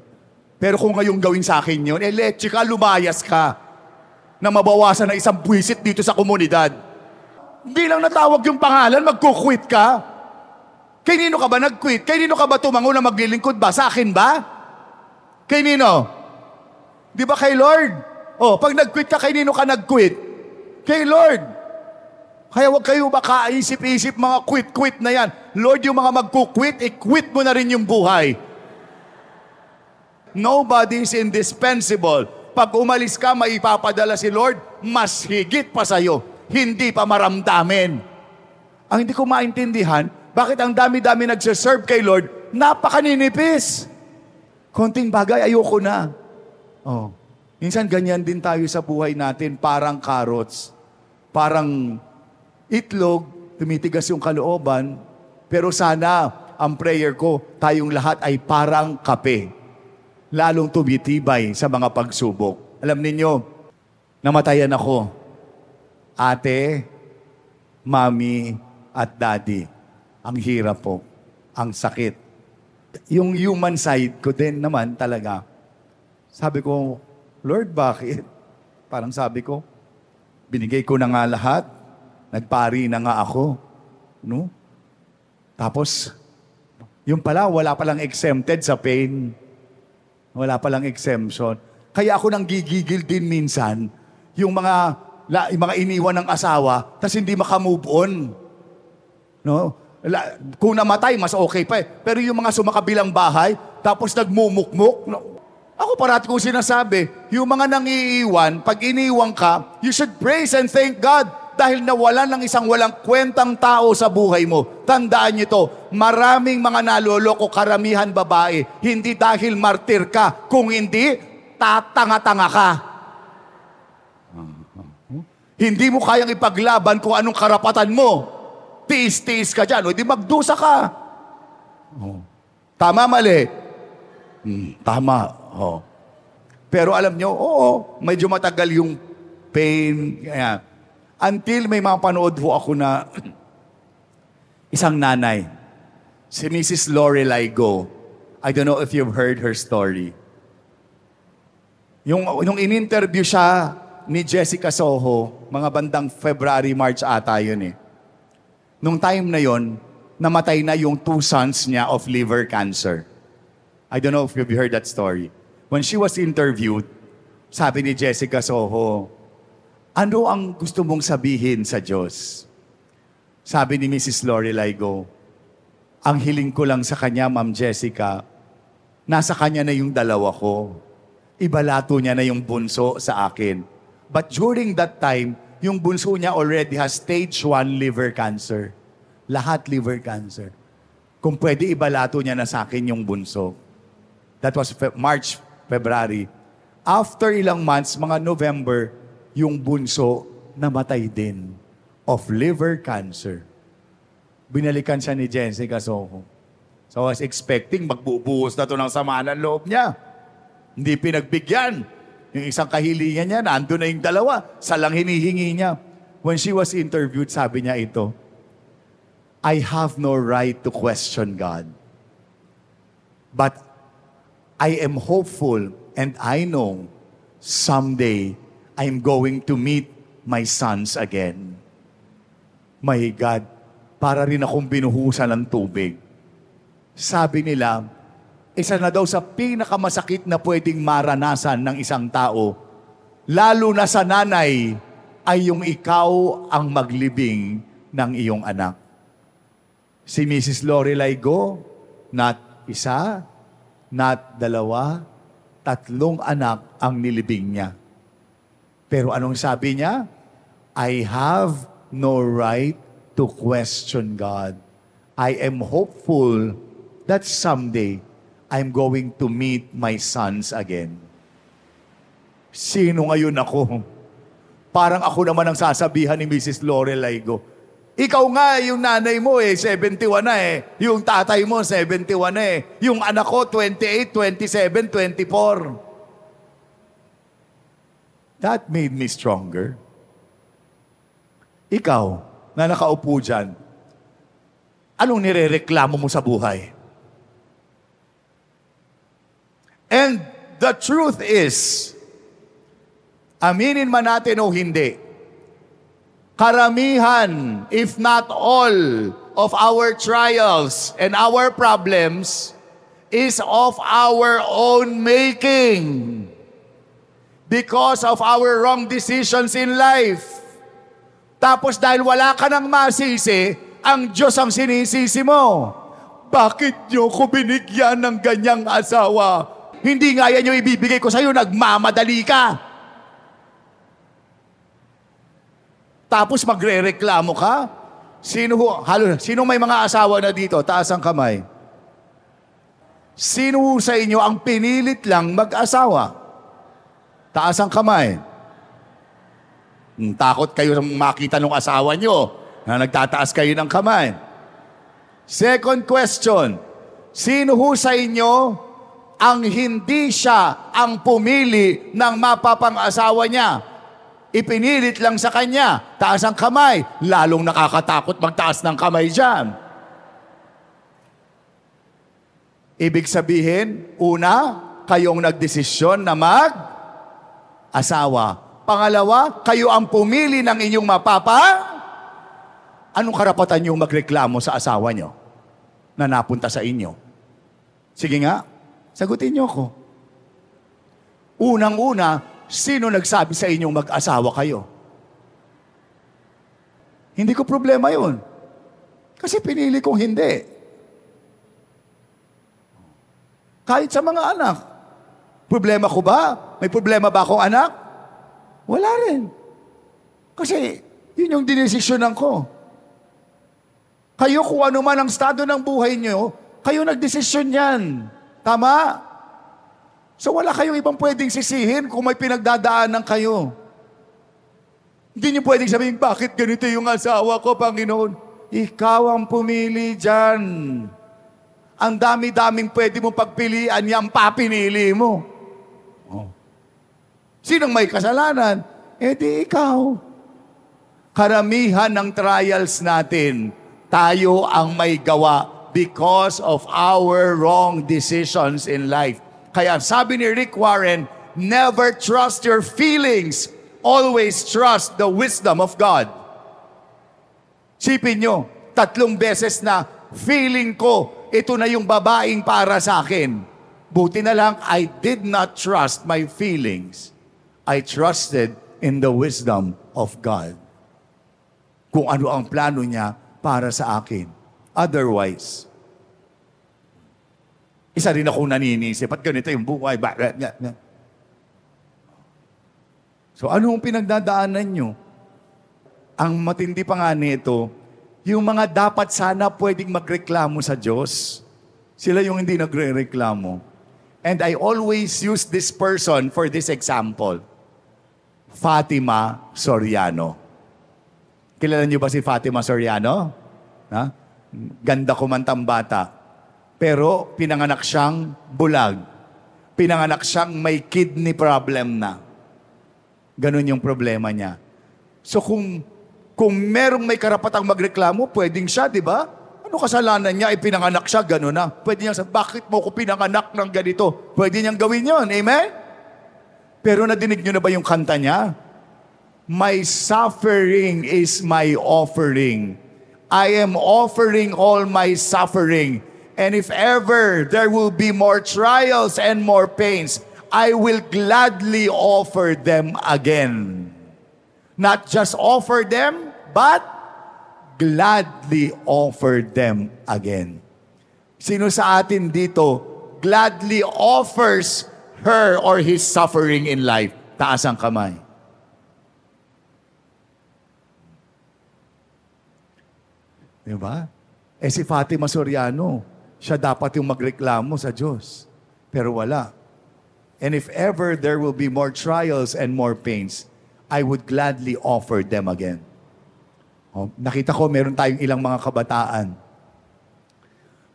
Pero kung ngayong gawin sa akin yun, leche ka, lumayas ka na mabawasan na isang buwisit dito sa komunidad. Hindi lang natawag yung pangalan, magkukwit ka. Kay nino ka ba nag-quit? Kay nino ka ba tumango na maglilingkod ba? Sa akin ba? Kay nino? Di ba kay Lord? Pag nag-quit ka, kay nino ka nag-quit? Kay Lord. Kaya huwag kayo makaisip-isip mga quit-quit na yan. Lord, yung mga magkukwit, i-quit mo na rin yung buhay. Nobody is indispensable. Pag umalis ka, maipapadala si Lord, mas higit pa sa'yo. Hindi pa maramdamin. Ang hindi ko maintindihan, bakit ang dami-dami nagsaserve kay Lord, napakaninipis. Konting bagay, ayoko na. Minsan ganyan din tayo sa buhay natin, parang carrots. Parang itlog, tumitigas yung kalooban, pero sana, ang prayer ko, tayong lahat ay parang kape. Lalong tumitibay sa mga pagsubok. Alam ninyo, namatayan ako. Ate, mami, at daddy. Ang hirap po. Ang sakit. Yung human side ko din naman talaga. Sabi ko, Lord, bakit? Parang sabi ko, binigay ko na nga lahat. Nagpari na nga ako. No? Tapos, yung pala, wala palang exempted sa pain. Wala palang exemption. Kaya ako nang gigigil din minsan, yung mga iniwan ng asawa, tas hindi makamove on. No? Kung namatay, mas okay pa eh. Pero yung mga sumakabilang bahay, tapos nagmumukmuk. No? Ako parati kong sinasabi, yung mga nangiiwan, pag iniwan ka, you should praise and thank God dahil nawalan ng isang walang kwentang tao sa buhay mo. Tandaan niyo to, maraming mga naloloko, karamihan babae, hindi dahil martir ka, kung hindi, tatanga-tanga ka. Hindi mo kayang ipaglaban kung anong karapatan mo. Tiis-tiis ka dyan, o di magdusa ka. Tama, mali? Tama. Pero alam nyo, medyo matagal yung pain. Kaya, until may mapanood ho ako na isang nanay, si Mrs. Lorelai Go. I don't know if you've heard her story. Yung in-interview siya ni Jessica Soho, mga bandang February, March ata yun eh. Nung time na yon, namatay na yung 2 sons niya of liver cancer. I don't know if you've heard that story. When she was interviewed, sabi ni Jessica Soho, ano ang gusto mong sabihin sa Diyos? Sabi ni Mrs. Lorelai Go, ang hiling ko lang sa kanya, Ma'am Jessica, nasa kanya na yung 2 ko. Ibalato niya na yung bunso sa akin. But during that time, yung bunso niya already has stage 1 liver cancer. Lahat liver cancer. Kung pwede, ibalato niya na sa akin yung bunso. That was March, February. After ilang months, mga November, yung bunso namatay din of liver cancer. Binalikan siya ni Jessica Soho. So I was expecting magbubuhos na to ng sama ng loob niya. Hindi pinagbigyan. Yung isang kahilingan niya, nandun na yung 2. Salang hinihingi niya. When she was interviewed, sabi niya ito, I have no right to question God. But I am hopeful and I know someday I'm going to meet my sons again. My God, para rin akong binuhusan ng tubig. Sabi nila, isa na daw sa pinakamasakit na pwedeng maranasan ng isang tao, lalo na sa nanay, ay yung ikaw ang maglibing ng iyong anak. Si Mrs. Lorelai Go, not 1, not 2, 3 anak ang nilibing niya. Pero anong sabi niya? I have no right to question God. I am hopeful that someday I'm going to meet my sons again. Sino ngayon ako? Parang ako naman ang sasabihan ni Mrs. Lorelai Go. Ikaw nga, yung nanay mo 71 na Yung tatay mo, 71 na Yung anak ko, 28, 27, 24. That made me stronger. Ikaw, na nakaupo dyan, anong nirereklamo mo sa buhay? And the truth is, aminin man natin o hindi, karamihan, if not all, of our trials and our problems is of our own making because of our wrong decisions in life. Tapos dahil wala ka nang masisi, ang Diyos ang sinisisi mo. Bakit niyo ko binigyan ng ganyang asawa? Hindi nga yan yung ibibigay ko sa'yo, nagmamadali ka. Tapos magre-reklamo ka? Sino may mga asawa na dito? Taas ang kamay. Sino sa inyo ang pinilit lang mag-asawa? Taas ang kamay. Takot kayo makita ng asawa nyo na nagtataas kayo ng kamay. Second question, sino sa inyo ang hindi siya ang pumili ng mapapang-asawa niya? Ipinilit lang sa kanya. Taas ang kamay. Lalong nakakatakot magtaas ng kamay dyan. Ibig sabihin, una, kayong nagdesisyon na mag-asawa. Pangalawa, kayo ang pumili ng inyong Anong karapatan niyong magreklamo sa asawa niyo na napunta sa inyo? Sige nga, sagutin niyo ako. Unang-una, sino nagsabi sa inyong mag-asawa kayo? Hindi ko problema yun. Kasi pinili kong hindi. Kahit sa mga anak. Problema ko ba? May problema ba akong anak? Wala rin. Kasi yun yung dinesisyonan ko. Kayo kung ano man ang estado ng buhay nyo, kayo nagdesisyon yan. Tama? So wala kayong ibang pwedeng sisihin kung may pinagdadaanan kayo. Hindi niyo pwedeng sabihin, bakit ganito yung asawa ko, Panginoon? Ikaw ang pumili dyan. Ang dami-daming pwede mong pagpilian, yung papinili mo. Oh. Sinong may kasalanan? Eh di ikaw. Karamihan ng trials natin, tayo ang may gawa because of our wrong decisions in life. Kaya sabi ni Rick Warren, never trust your feelings. Always trust the wisdom of God. Sipin nyo, 3 beses na feeling ko, ito na yung babaeng para sa akin. Buti na lang, I did not trust my feelings. I trusted in the wisdom of God. Kung ano ang plano niya para sa akin. Otherwise, isa rin akong naninisip, at ganito yung buhay. So, anong pinagdadaanan nyo? Ang matindi pa nga nito, yung mga dapat sana pwedeng magreklamo sa Diyos, sila yung hindi nagre-reklamo. And I always use this person for this example. Fatima Soriano. Kilala niyo ba si Fatima Soriano? Ha? Ganda kumantang bata. Pero pinanganak siyang bulag. Pinanganak siyang may kidney problem na. Ganun yung problema niya. So kung merong may karapatang magreklamo, pwedeng siya, di ba? Ano kasalanan niya? Pinanganak siya, gano'n na. Pwede niyang sabi, bakit mo ko pinanganak ng ganito? Pwede niyang gawin yon, amen? Pero nadinig niyo na ba yung kanta niya? My suffering is my offering. I am offering all my suffering. And if ever there will be more trials and more pains, I will gladly offer them again. Not just offer them, but gladly offer them again. Sino sa atin dito gladly offers her or his suffering in life? Taas ang kamay. Diba? Eh si Fatima Soriano, siya dapat yung magreklamo sa Diyos. Pero wala. And if ever there will be more trials and more pains, I would gladly offer them again. Oh, nakita ko, meron tayong ilang mga kabataan.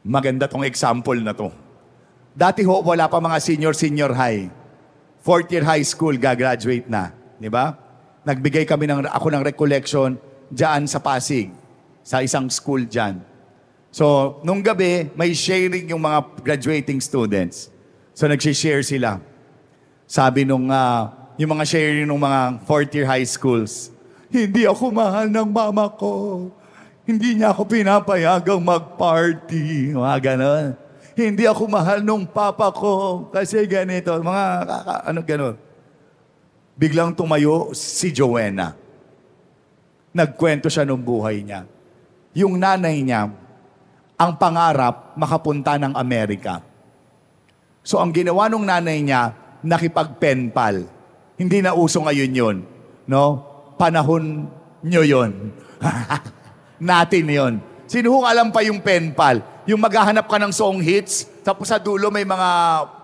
Maganda tong example na to. Dati ho, wala pa mga senior high. 4th year high school, gagraduate na. Di ba? Nagbigay kami ako ng recollection dyan sa Pasig, sa isang school dyan. So, nung gabi, may sharing yung mga graduating students. So, nag-share sila. Sabi nung, yung mga sharing ng mga 4th year high schools, hindi ako mahal ng mama ko. Hindi niya ako pinapayagang mag-party. Mga ganon. Hindi ako mahal nung papa ko kasi ganito. Mga ganon. Biglang tumayo si Joanna. Nagkwento siya ng buhay niya. Yung nanay niya, ang pangarap, makapunta ng Amerika. So ang ginawa ng nanay niya, nakipag-penpal. Hindi na uso ngayon yun. No? Panahon nyo yun. Natin yun. Sino kung alam pa yung penpal? Yung maghahanap ka ng song hits, tapos sa dulo may mga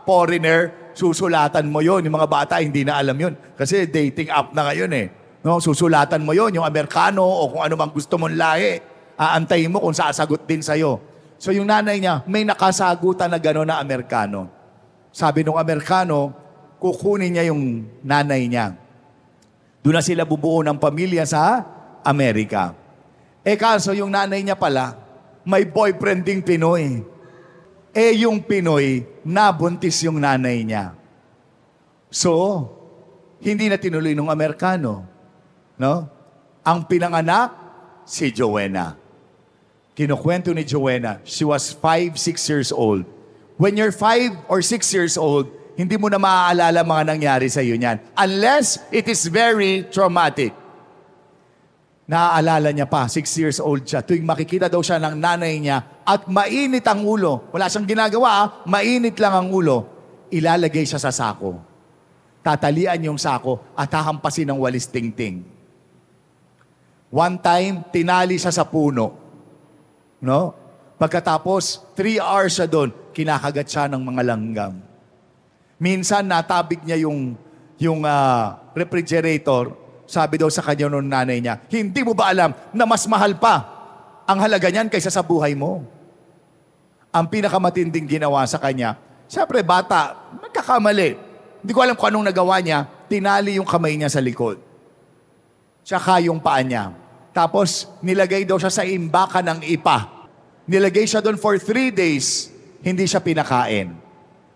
foreigner, susulatan mo yun. Yung mga bata, hindi na alam yun. Kasi dating app na ngayon eh. No? Susulatan mo yun, yung Amerikano o kung ano mang gusto mong lahi. Aantayin mo kung sasagot din sa'yo. So yung nanay niya, may nakasagutan na gano'n na Amerikano. Sabi nung Amerikano, kukunin niya yung nanay niya. Doon na sila bubuo ng pamilya sa Amerika. Eh kaso yung nanay niya pala, may boyfriend ding Pinoy. Eh yung Pinoy, nabuntis yung nanay niya. So, hindi na tinuloy ng Amerikano. No? Ang pinanganak, si Joanna. Kinukwento ni Joanna, she was 5, 6 years old. When you're 5 or 6 years old, hindi mo na maaalala mga nangyari sa iyo niyan. Unless it is very traumatic. Naaalala niya pa, 6 years old siya. Tuwing makikita daw siya ng nanay niya at mainit ang ulo. Wala siyang ginagawa, mainit lang ang ulo. Ilalagay siya sa sako. Tatalian yung sako at hahampasin ng walis tingting. One time, tinali siya sa puno. No? Pagkatapos, 3 hours siya doon, kinakagat siya ng mga langgam. Minsan, natabig niya yung refrigerator. Sabi daw sa kanya noong nanay niya, hindi mo ba alam na mas mahal pa ang halaga niyan kaysa sa buhay mo? Ang pinakamatinding ginawa sa kanya, siyempre bata, nagkakamali. Hindi ko alam kung anong nagawa niya, tinali yung kamay niya sa likod. Tsaka yung paa niya. Tapos, nilagay daw siya sa imbakan ng ipa. Nilagay siya doon for 3 days, hindi siya pinakain.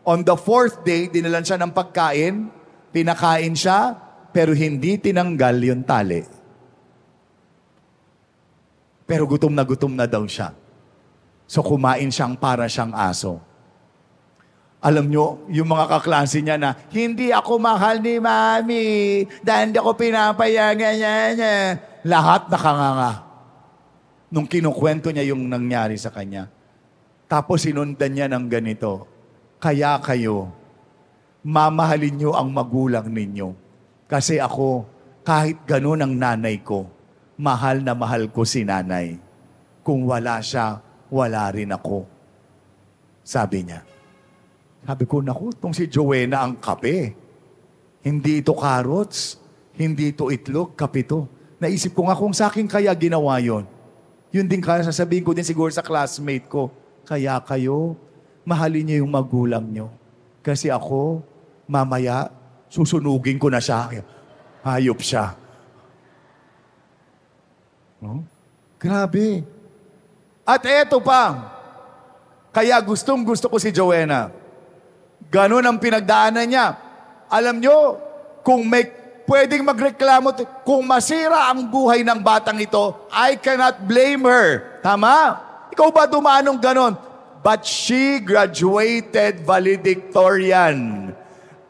On the 4th day, dinalan siya ng pagkain, pinakain siya, pero hindi tinanggal yung tali. Pero gutom na daw siya. So kumain siyang para siyang aso. Alam nyo, yung mga kaklase niya na, hindi ako mahal ni Mami, dahil hindi ako pinapayagan niya. Lahat nakanganga. Nung kinukwento niya yung nangyari sa kanya. Tapos sinundan niya ng ganito, kaya kayo, mamahalin niyo ang magulang ninyo. Kasi ako, kahit ganun ang nanay ko, mahal na mahal ko si nanay. Kung wala siya, wala rin ako. Sabi niya. Sabi ko, naku, itong si Joanna ang kape. Hindi ito carrots, hindi ito itlog, kape ito. Naisip ko nga kung sa akin kaya ginawa yon. Yun din kaya sasabihin ko din siguro sa classmate ko, kaya kayo, mahalin niyo yung magulang niyo. Kasi ako, mamaya, susunugin ko na siya. Hayop siya. No? Grabe. At eto pa, kaya gustong-gusto ko si Joanna. Ganon ang pinagdaanan niya. Alam nyo, kung may pwedeng magreklamo, kung masira ang buhay ng batang ito, I cannot blame her. Tama? Ikaw ba dumanong ganon? But she graduated valedictorian.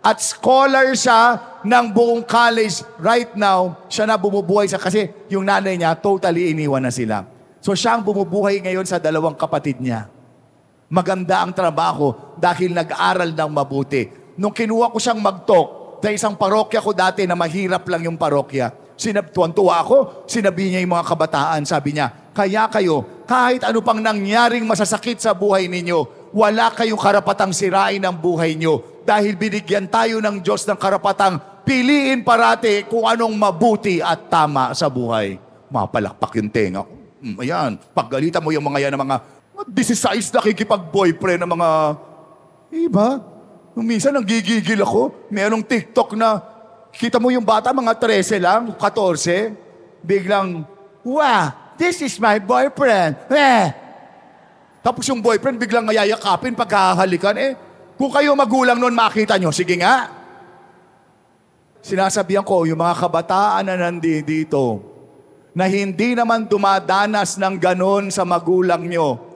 At scholar siya ng buong college. Right now, siya na bumubuhay sa kasi yung nanay niya totally iniwan na sila. So siya ang bumubuhay ngayon sa 2 kapatid niya. Maganda ang trabaho dahil nag-aral ng mabuti. Nung kinuha ko siyang mag-talk sa isang parokya ko dati na mahirap lang yung parokya, tuwan-tuwa ako, sinabi niya yung mga kabataan, sabi niya, kaya kayo, kahit ano pang nangyaring masasakit sa buhay ninyo, wala kayong karapatang sirain ang buhay nyo dahil binigyan tayo ng Diyos ng karapatang piliin parati kung anong mabuti at tama sa buhay. Mapalakpak yung tenga ko. Ayan, paggalitan mo yung mga yan ng mga 16 nakikipag-boyfriend ng mga iba. Minsan nanggigigil ako. Merong TikTok na kita mo yung bata, mga 13 lang, 14. Biglang, wow, this is my boyfriend. Tapos yung boyfriend biglang ngayayakapin pagkahalikan. Kung kayo magulang noon makita nyo, sige nga. Sinasabihan ko, yung mga kabataan na nandito, na hindi naman dumadanas ng ganon sa magulang nyo,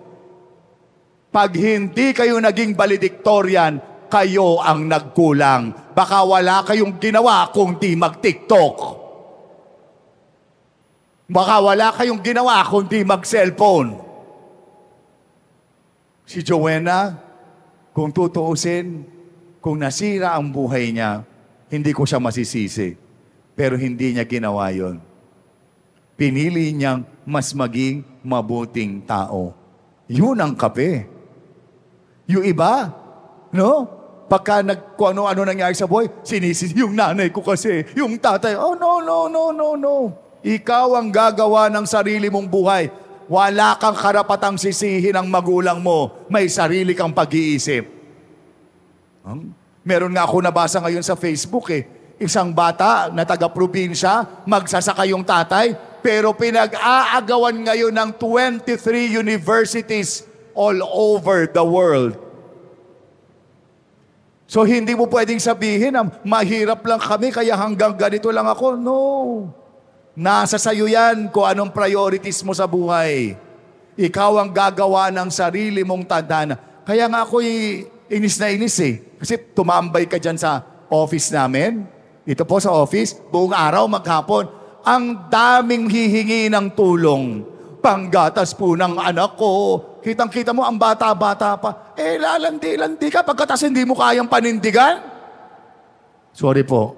pag hindi kayo naging valedictorian, kayo ang nagkulang. Baka wala kayong ginawa kung di mag-TikTok. Baka wala kayong ginawa kung di mag-cellphone. Si Joanna, kung tutuusin, kung nasira ang buhay niya, hindi ko siya masisisi. Pero hindi niya ginawa yon. Pinili niyang mas maging mabuting tao. Yun ang kape. Yung iba, no? Pagka kung ano-ano nangyari sa buhay, sinisi yung nanay ko kasi, yung tatay, oh no. Ikaw ang gagawa ng sarili mong buhay. Wala kang karapatang sisihin ang magulang mo. May sarili kang pag-iisip. Meron nga ako nabasa ngayon sa Facebook Isang bata na taga-probinsya, magsasaka yung tatay, pero pinag-aagawan ngayon ng 23 universities all over the world. So hindi mo pwedeng sabihin na mahirap lang kami kaya hanggang ganito lang ako. No. Nasa sayo yan kung anong priorities mo sa buhay. Ikaw ang gagawa ng sarili mong tandaan. Kaya nga ako'y inis na inis eh. Kasi tumambay ka dyan sa office namin. Dito po sa office, buong araw, maghapon. Ang daming hihingi ng tulong. Panggatas po ng anak ko. Kitang-kita mo, ang bata-bata pa. Lalandi-landi ka pagkatas hindi mo kayang panindigan. Sorry po.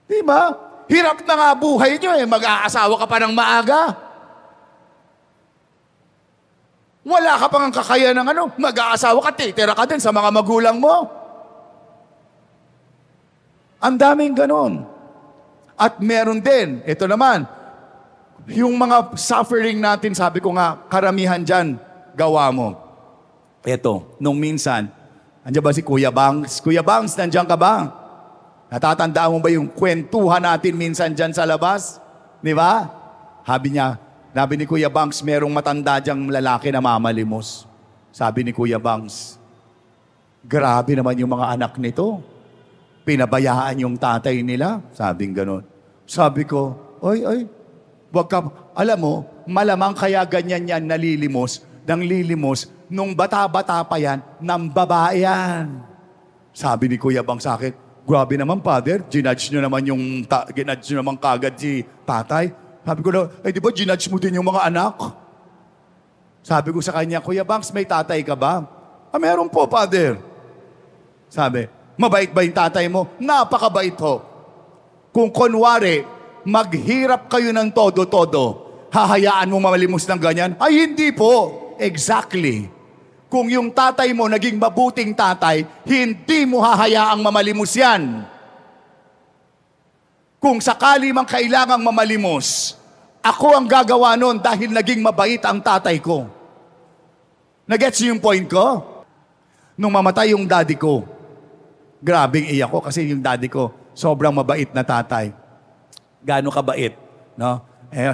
Di ba? Hirap na nga buhay nyo eh. Mag-aasawa ka pa ng maaga. Wala ka pang kakayahan ng mag-aasawa ka, titira ka din sa mga magulang mo. Ang daming ganon. At meron din, ito naman, yung mga suffering natin, sabi ko nga, karamihan dyan, gawa mo. Ito, nung minsan, andyan ba si Kuya Bangs? Kuya Bangs, nandiyan ka ba? Natatandaan mo ba yung kwentuhan natin minsan dyan sa labas? Di ba? Sabi ni Kuya Bangs, merong matanda dyang lalaki na mamalimos. Sabi ni Kuya Bangs, grabe naman yung mga anak nito. Pinabayaan yung tatay nila. Sabing ganon. Sabi ko, oy, wag ka, alam mo, malamang kaya ganyan yan nalilimos, nung bata-bata pa yan, ng babae yan. Sabi ni Kuya Bang sa akin, grabe naman, Father, ginudge nyo naman kagad si tatay. Sabi ko, di ba ginudge mo din yung mga anak? Sabi ko sa kanya, Kuya Bangs, may tatay ka ba? Meron po, Father. Sabi, mabait ba yung tatay mo? Napakabait ho. Kung kunwari, maghirap kayo ng todo-todo, hahayaan mo mamalimos ng ganyan? Ay, hindi po. Exactly. Kung yung tatay mo naging mabuting tatay, hindi mo hahayaang mamalimos yan. Kung sakali mang kailangang mamalimos, ako ang gagawa nun dahil naging mabait ang tatay ko. Nagets niyo yung point ko? Nung mamatay yung daddy ko, grabing iyak ko kasi yung daddy ko, sobrang mabait na tatay. Gaano kabait, no?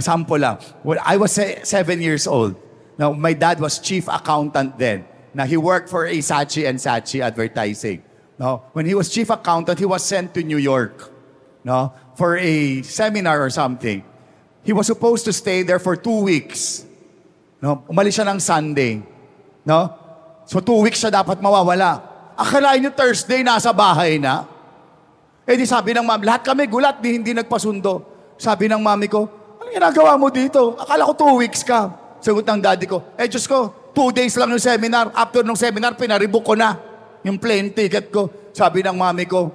Sample lang. When I was 7 years old, now my dad was chief accountant then. Now he worked for a Saatchi & Saatchi advertising. No? When he was chief accountant, he was sent to New York, no, for a seminar or something. He was supposed to stay there for 2 weeks. No? Umalis siya ng Sunday, no? So 2 weeks siya dapat mawawala. Akalain niyo Thursday nasa bahay na. Di sabi ng mami, lahat kami gulat, hindi nagpasundo. Sabi ng mami ko, ano ginagawa mo dito? Akala ko 2 weeks ka. Sagot ng daddy ko, Diyos ko, 2 days lang yung seminar. After ng seminar, pinaribok ko na yung plane ticket ko. Sabi ng mami ko,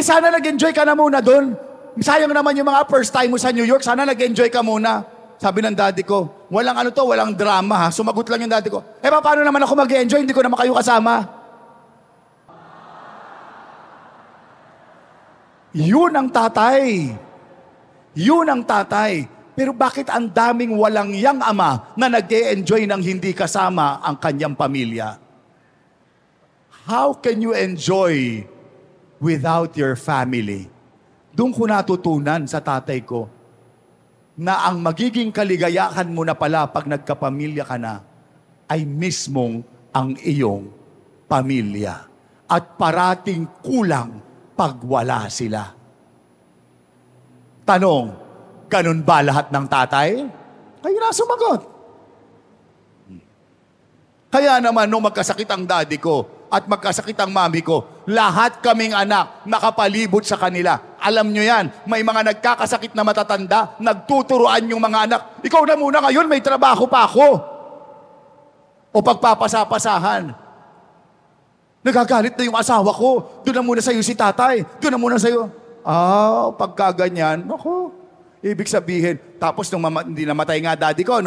sana nag-enjoy ka na muna doon. Sayang naman yung mga first time mo sa New York, sana nag-enjoy ka muna. Sabi ng daddy ko, walang drama ha. Sumagot lang yung daddy ko, paano naman ako mag-enjoy? Hindi ko naman kayo kasama. Yun ang tatay. Yun ang tatay. Pero bakit ang daming walang yang ama na nag-e-enjoy ng hindi kasama ang kanyang pamilya? How can you enjoy without your family? Doon ko natutunan sa tatay ko na ang magiging kaligayahan mo na pala pag nagkapamilya ka na ay mismong ang iyong pamilya. At parating kulang pag wala sila. Tanong, ganun ba lahat ng tatay? Kayo na sumagot. Kaya naman nung magkasakit ang daddy ko at magkasakit ang mami ko, lahat kaming anak nakapalibot sa kanila. Alam nyo yan, may mga nagkakasakit na matatanda, nagtuturuan yung mga anak, ikaw na muna ngayon, may trabaho pa ako. O pagpapasa-pasahan. Nagagalit na yung asawa ko. Doon na muna sa'yo si tatay. Doon na muna sa'yo. Pagkaganyan, ako. Ibig sabihin, tapos nung hindi namatay nga daddy ko,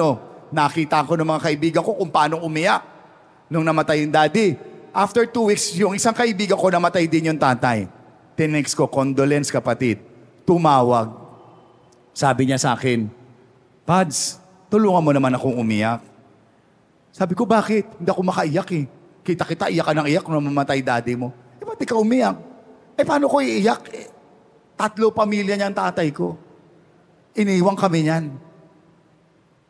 nakita ko ng mga kaibigan ko kung paano umiyak nung namatay yung daddy. After 2 weeks, yung isang kaibigan ko namatay din yung tatay. Tinext ko, condolence kapatid. Tumawag. Sabi niya sa akin, Pads, tulungan mo naman akong umiyak. Sabi ko, bakit? Hindi ako makaiyak eh. Kita-kita, iyak ka ng iyak nung mamatay daddy mo. Ba't di ka umiyak? Paano ko iiyak? 3 pamilya niya ang tatay ko. Iniwang kami niyan.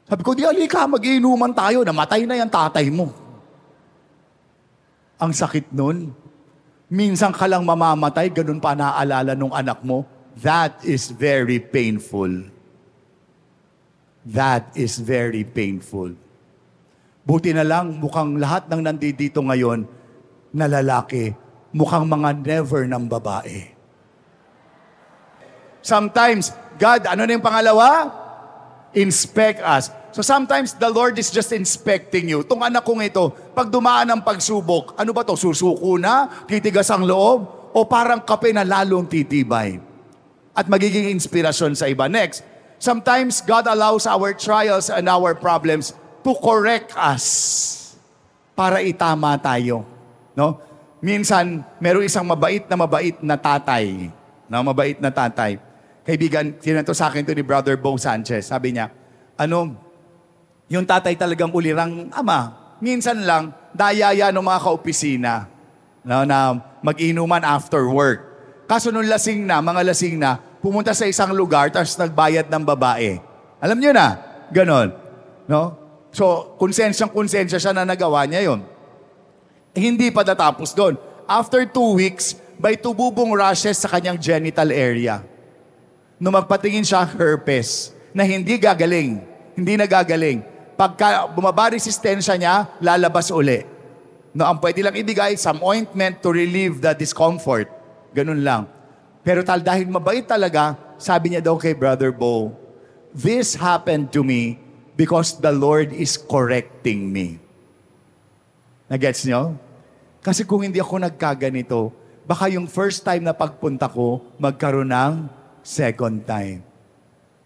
Sabi ko, di alika, mag-iinuman tayo. Namatay na yung tatay mo. Ang sakit nun. Minsan ka lang mamamatay, ganun pa naaalala nung anak mo. That is very painful. That is very painful. Buti na lang, mukhang lahat ng nandito ngayon na lalaki, mukhang mga never ng babae. Sometimes, God, ano na yung pangalawa? Inspect us. So sometimes, the Lord is just inspecting you. Itong anak kong ito, pag dumaan ng pagsubok, ano ba to? Susuko na? Titigas ang loob? O parang kape na lalong titibay? At magiging inspirasyon sa iba. Next, sometimes God allows our trials and our problems to correct us para itama tayo. No? Minsan, meron isang mabait na tatay. No? Mabait na tatay. Kaibigan, sinento sa akin to ni Brother Bo Sanchez. Sabi niya, yung tatay talagang ulirang ama. Minsan lang, dayaya ng mga kaopisina na mag-inuman after work. Kaso nung mga lasing na, pumunta sa isang lugar, tapos nagbayad ng babae. Alam niyo na, ganon. No? So, konsensya siya na nagawa niya yon. Hindi pa natapos doon. After 2 weeks, may tububong rashes sa kanyang genital area. Nung magpatingin siya, herpes, na hindi nagagaling. Pagka bumaba resistensya niya, lalabas uli. No, ang pwede lang ibigay, some ointment to relieve the discomfort. Ganun lang. Pero dahil mabait talaga, sabi niya daw kay Brother Bo, this happened to me because the Lord is correcting me. Nagets niyo? Kasi kung hindi ako nagkaganito, baka yung first time na pagpunta ko, magkaroon ng second time.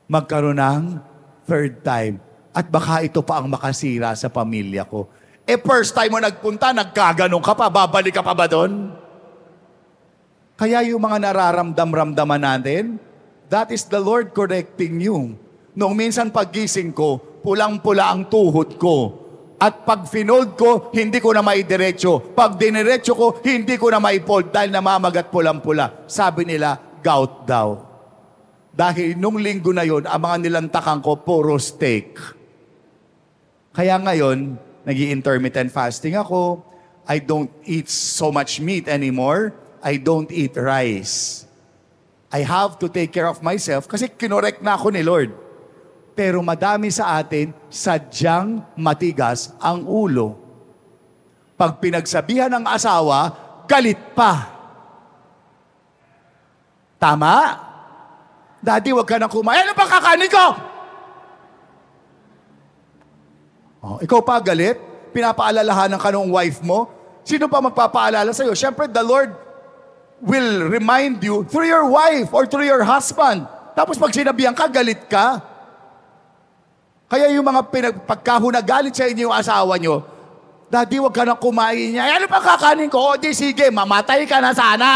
Magkaroon ng third time. At baka ito pa ang makasira sa pamilya ko. First time mo nagpunta, nagkaganong ka pa, babalik ka pa ba doon? Kaya yung mga nararamdam-ramdaman natin, that is the Lord correcting you. Noong minsan paggising ko, pulang-pula ang tuhod ko. At pag finold ko, hindi ko na maidiretso. Pag diniretso ko, hindi ko na maifold dahil namamagat pulang-pula. Sabi nila, gout daw. Dahil nung linggo na yon, ang mga nilantakan ko, puro steak. Kaya ngayon, nag-intermittent fasting ako. I don't eat so much meat anymore. I don't eat rice. I have to take care of myself kasi kinorek na ako ni Lord. Pero madami sa atin, sadyang matigas ang ulo. Pag pinagsabihan ng asawa, galit pa. Tama? Daddy, wag ka nang kumain. Ano ba kakanin ko? Ikaw pa galit? Pinapaalalahanan ka ng wife mo? Sino pa magpapaalala sa'yo? Siyempre, the Lord will remind you through your wife or through your husband. Tapos pag sinabihan ka, galit ka. Kaya yung mga pagkahunagalit sa inyo yung asawa nyo, Daddy, wag ka nang kumain niya. Ano pa kakanin ko? O di sige, mamatay ka na sana.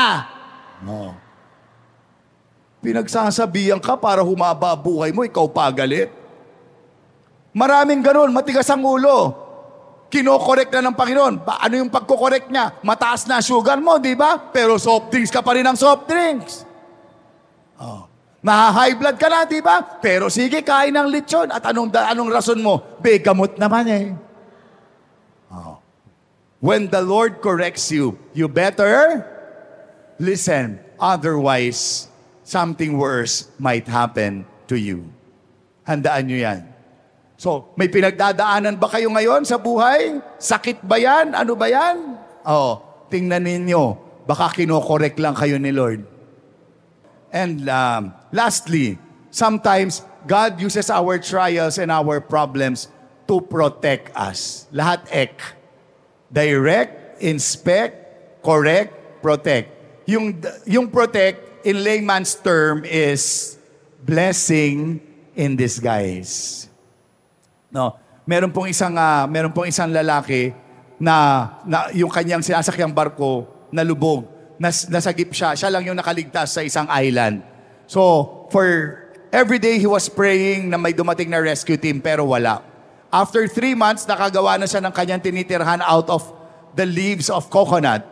No. Pinagsasabihan ka para humaba buhay mo, ikaw pa galit. Maraming ganun, matigas ang ulo. Kino-correct na ng Panginoon. Ano yung pagko-correct niya? Mataas na sugar mo, di ba? Pero soft drinks ka pa rin ng soft drinks. High blood ka na, di ba? Pero sige, kain ng lechon. At anong rason mo? Gamot naman eh. When the Lord corrects you, you better listen. Otherwise, something worse might happen to you. Handaan nyo yan. So, may pinagdadaanan ba kayo ngayon sa buhay? Sakit ba yan? Ano ba yan? Tingnan ninyo. Baka kinokorek lang kayo ni Lord. And lastly, sometimes God uses our trials and our problems to protect us. Lahat ek. Direct, inspect, correct, protect. Yung protect, in layman's term, is blessing in disguise. No, meron pong isang lalaki na yung kanyang sinasakyang barko nalubog, nasagip siya. Siya lang yung nakaligtas sa isang island. So, for every day he was praying na may dumating na rescue team pero wala. After 3 months, nakagawa na siya ng kanyang tinitirhan out of the leaves of coconut.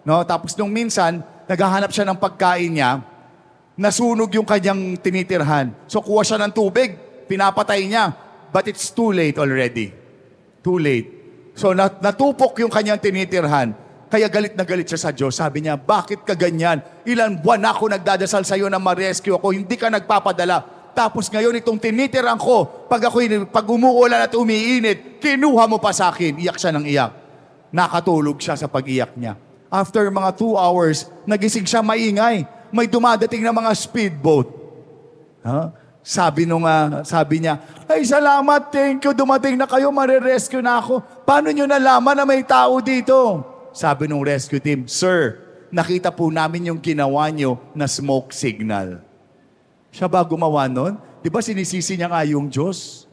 No, tapos nung minsan, naghahanap siya ng pagkain niya, nasunog yung kanyang tinitirhan. So, kuha siya ng tubig, pinapatay niya. But it's too late already. Too late. So natupok yung kanyang tinitirhan. Kaya galit na galit siya sa Diyos. Sabi niya, bakit ka ganyan? Ilan buwan na ako nagdadasal sa iyo na ma-rescue ako. Hindi ka nagpapadala. Tapos ngayon itong tinitiran ko, pag umuulan at umiinit, kinuha mo pa sa akin. Iyak siya ng iyak. Nakatulog siya sa pag-iyak niya. After mga 2 hours, nagising siya maingay. May dumadating na mga speedboat. Sabi niya, ay salamat, thank you, dumating na kayo, marirescue na ako. Paano nyo nalaman na may tao dito? Sabi nung rescue team, Sir, nakita po namin yung ginawa nyo na smoke signal. Siya ba gumawa nun? Di ba sinisisi niya nga yung Diyos?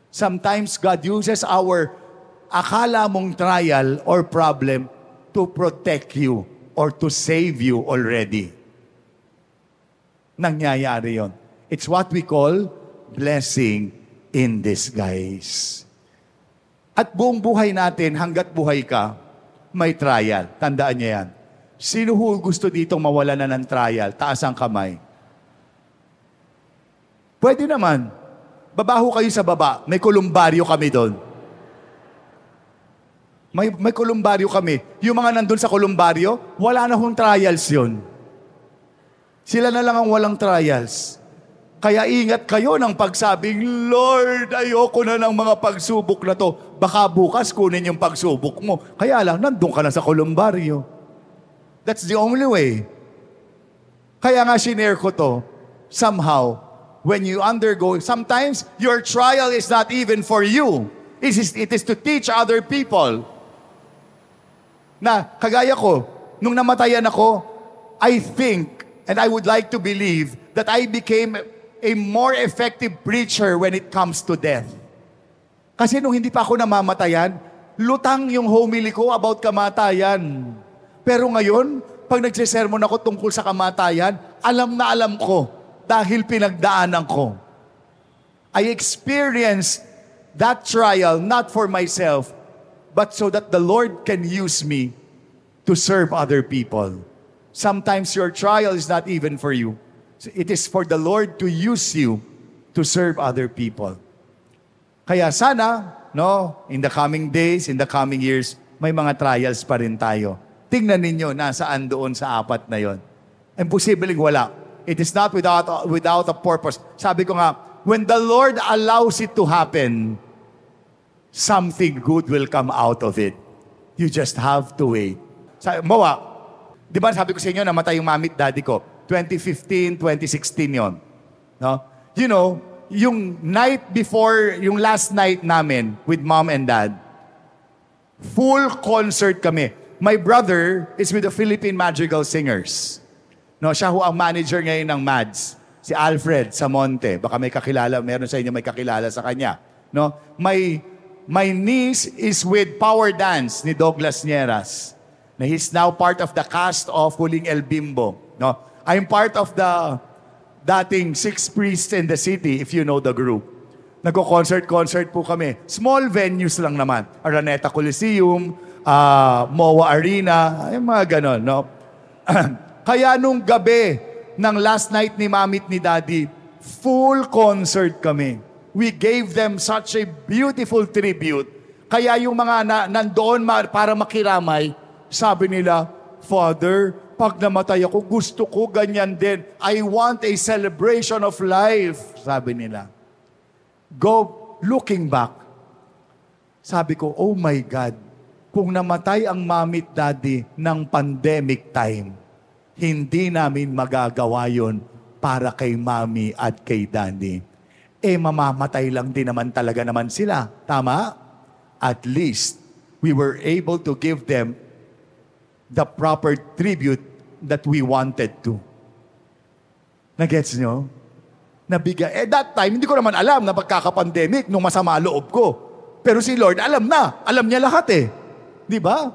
Sometimes God uses our akala mong trial or problem to protect you or to save you already. Nangyayari yon. It's what we call blessing in disguise. At buong buhay natin, hanggat buhay ka, may trial. Tandaan niyo yan. Sino ho gusto ditong mawala na ng trial? Taas ang kamay. Pwede naman. Babaho kayo sa baba. May kolumbaryo kami doon. May kolumbaryo kami. Yung mga nandun sa kolumbaryo, wala na hong trials yun. Sila na lang ang walang trials. Kaya ingat kayo ng pagsabing, Lord, ayoko na ng mga pagsubok na to. Baka bukas kunin yung pagsubok mo. Kaya lang, nandun ka na sa kolumbaryo. That's the only way. Kaya nga sinare ko to, somehow, when you undergo, sometimes your trial is not even for you. It is to teach other people. Na, kagaya ko, nung namatayan ako, I think, and I would like to believe, that I became a more effective preacher when it comes to death. Kasi nung hindi pa ako namamatayan, lutang yung homily ko about kamatayan. Pero ngayon, pag nagsisermon ako tungkol sa kamatayan, alam na alam ko dahil pinagdaanan ko. I experienced that trial not for myself, but so that the Lord can use me to serve other people. Sometimes your trial is not even for you. It is for the Lord to use you to serve other people. Kaya sana, in the coming days, in the coming years, may mga trials pa rin tayo. Tingnan ninyo, nasaan doon sa 4 na yon. Imposibleng wala. It is not without a purpose. Sabi ko nga, when the Lord allows it to happen, something good will come out of it. You just have to wait. Di ba sabi ko sa inyo, namatay yung mami at daddy ko. 2015, 2016 yon. No? You know, yung night before, yung last night namin with mom and dad, full concert kami. My brother is with the Philippine Madrigal Singers. No, siya ho ang manager ngayon ng MADS. Si Alfred Samonte. Baka may kakilala, meron sa inyo may kakilala sa kanya. No? My niece is with Power Dance ni Douglas Nieras. Na he's now part of the cast of Huling El Bimbo. No? I'm part of the dating 6 Priests in the City, if you know the group. Nagko-concert po kami. Small venues lang naman. Araneta Coliseum, MOA Arena, yung mga ganon. No? Kaya nung gabi ng last night ni Mami at ni Daddy, full concert kami. We gave them such a beautiful tribute. Kaya yung mga nandoon para makiramay, sabi nila, Father, pag namatay ako, gusto ko ganyan din. I want a celebration of life, sabi nila. Looking back, sabi ko, oh my God, kung namatay ang Mami at Daddy ng pandemic time, hindi namin magagawa yon para kay Mami at kay Daddy. Mamamatay lang din naman talaga naman sila. Tama? At least, we were able to give them the proper tribute that we wanted to. Nagets nyo? Nabigay. That time, hindi ko naman alam na pagkaka-pandemic nung masama loob ko. Pero si Lord, alam na. Alam niya lahat eh. Di ba?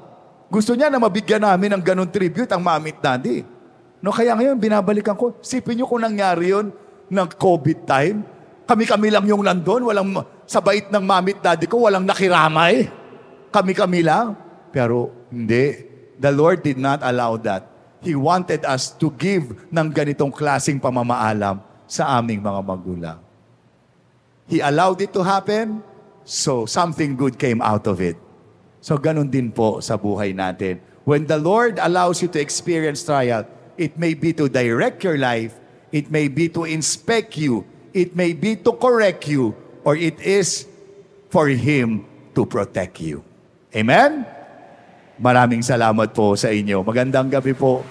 Gusto niya na mabigyan namin ng ganun tribute ang Mami at Daddy. No, kaya ngayon, binabalikan ko. Sipin niyo kung nangyari yun ng COVID time. Kami-kami lang yung nandun. Sa bait ng Mami at Daddy ko, walang nakiramay. Kami-kami lang. Pero hindi. The Lord did not allow that. He wanted us to give ng ganitong klaseng pamamaalam sa aming mga magulang. He allowed it to happen, so something good came out of it. So ganun din po sa buhay natin. When the Lord allows you to experience trial, it may be to direct your life, it may be to inspect you It may be to correct you, or it is for Him to protect you. Amen? Maraming salamat po sa inyo. Magandang gabi po.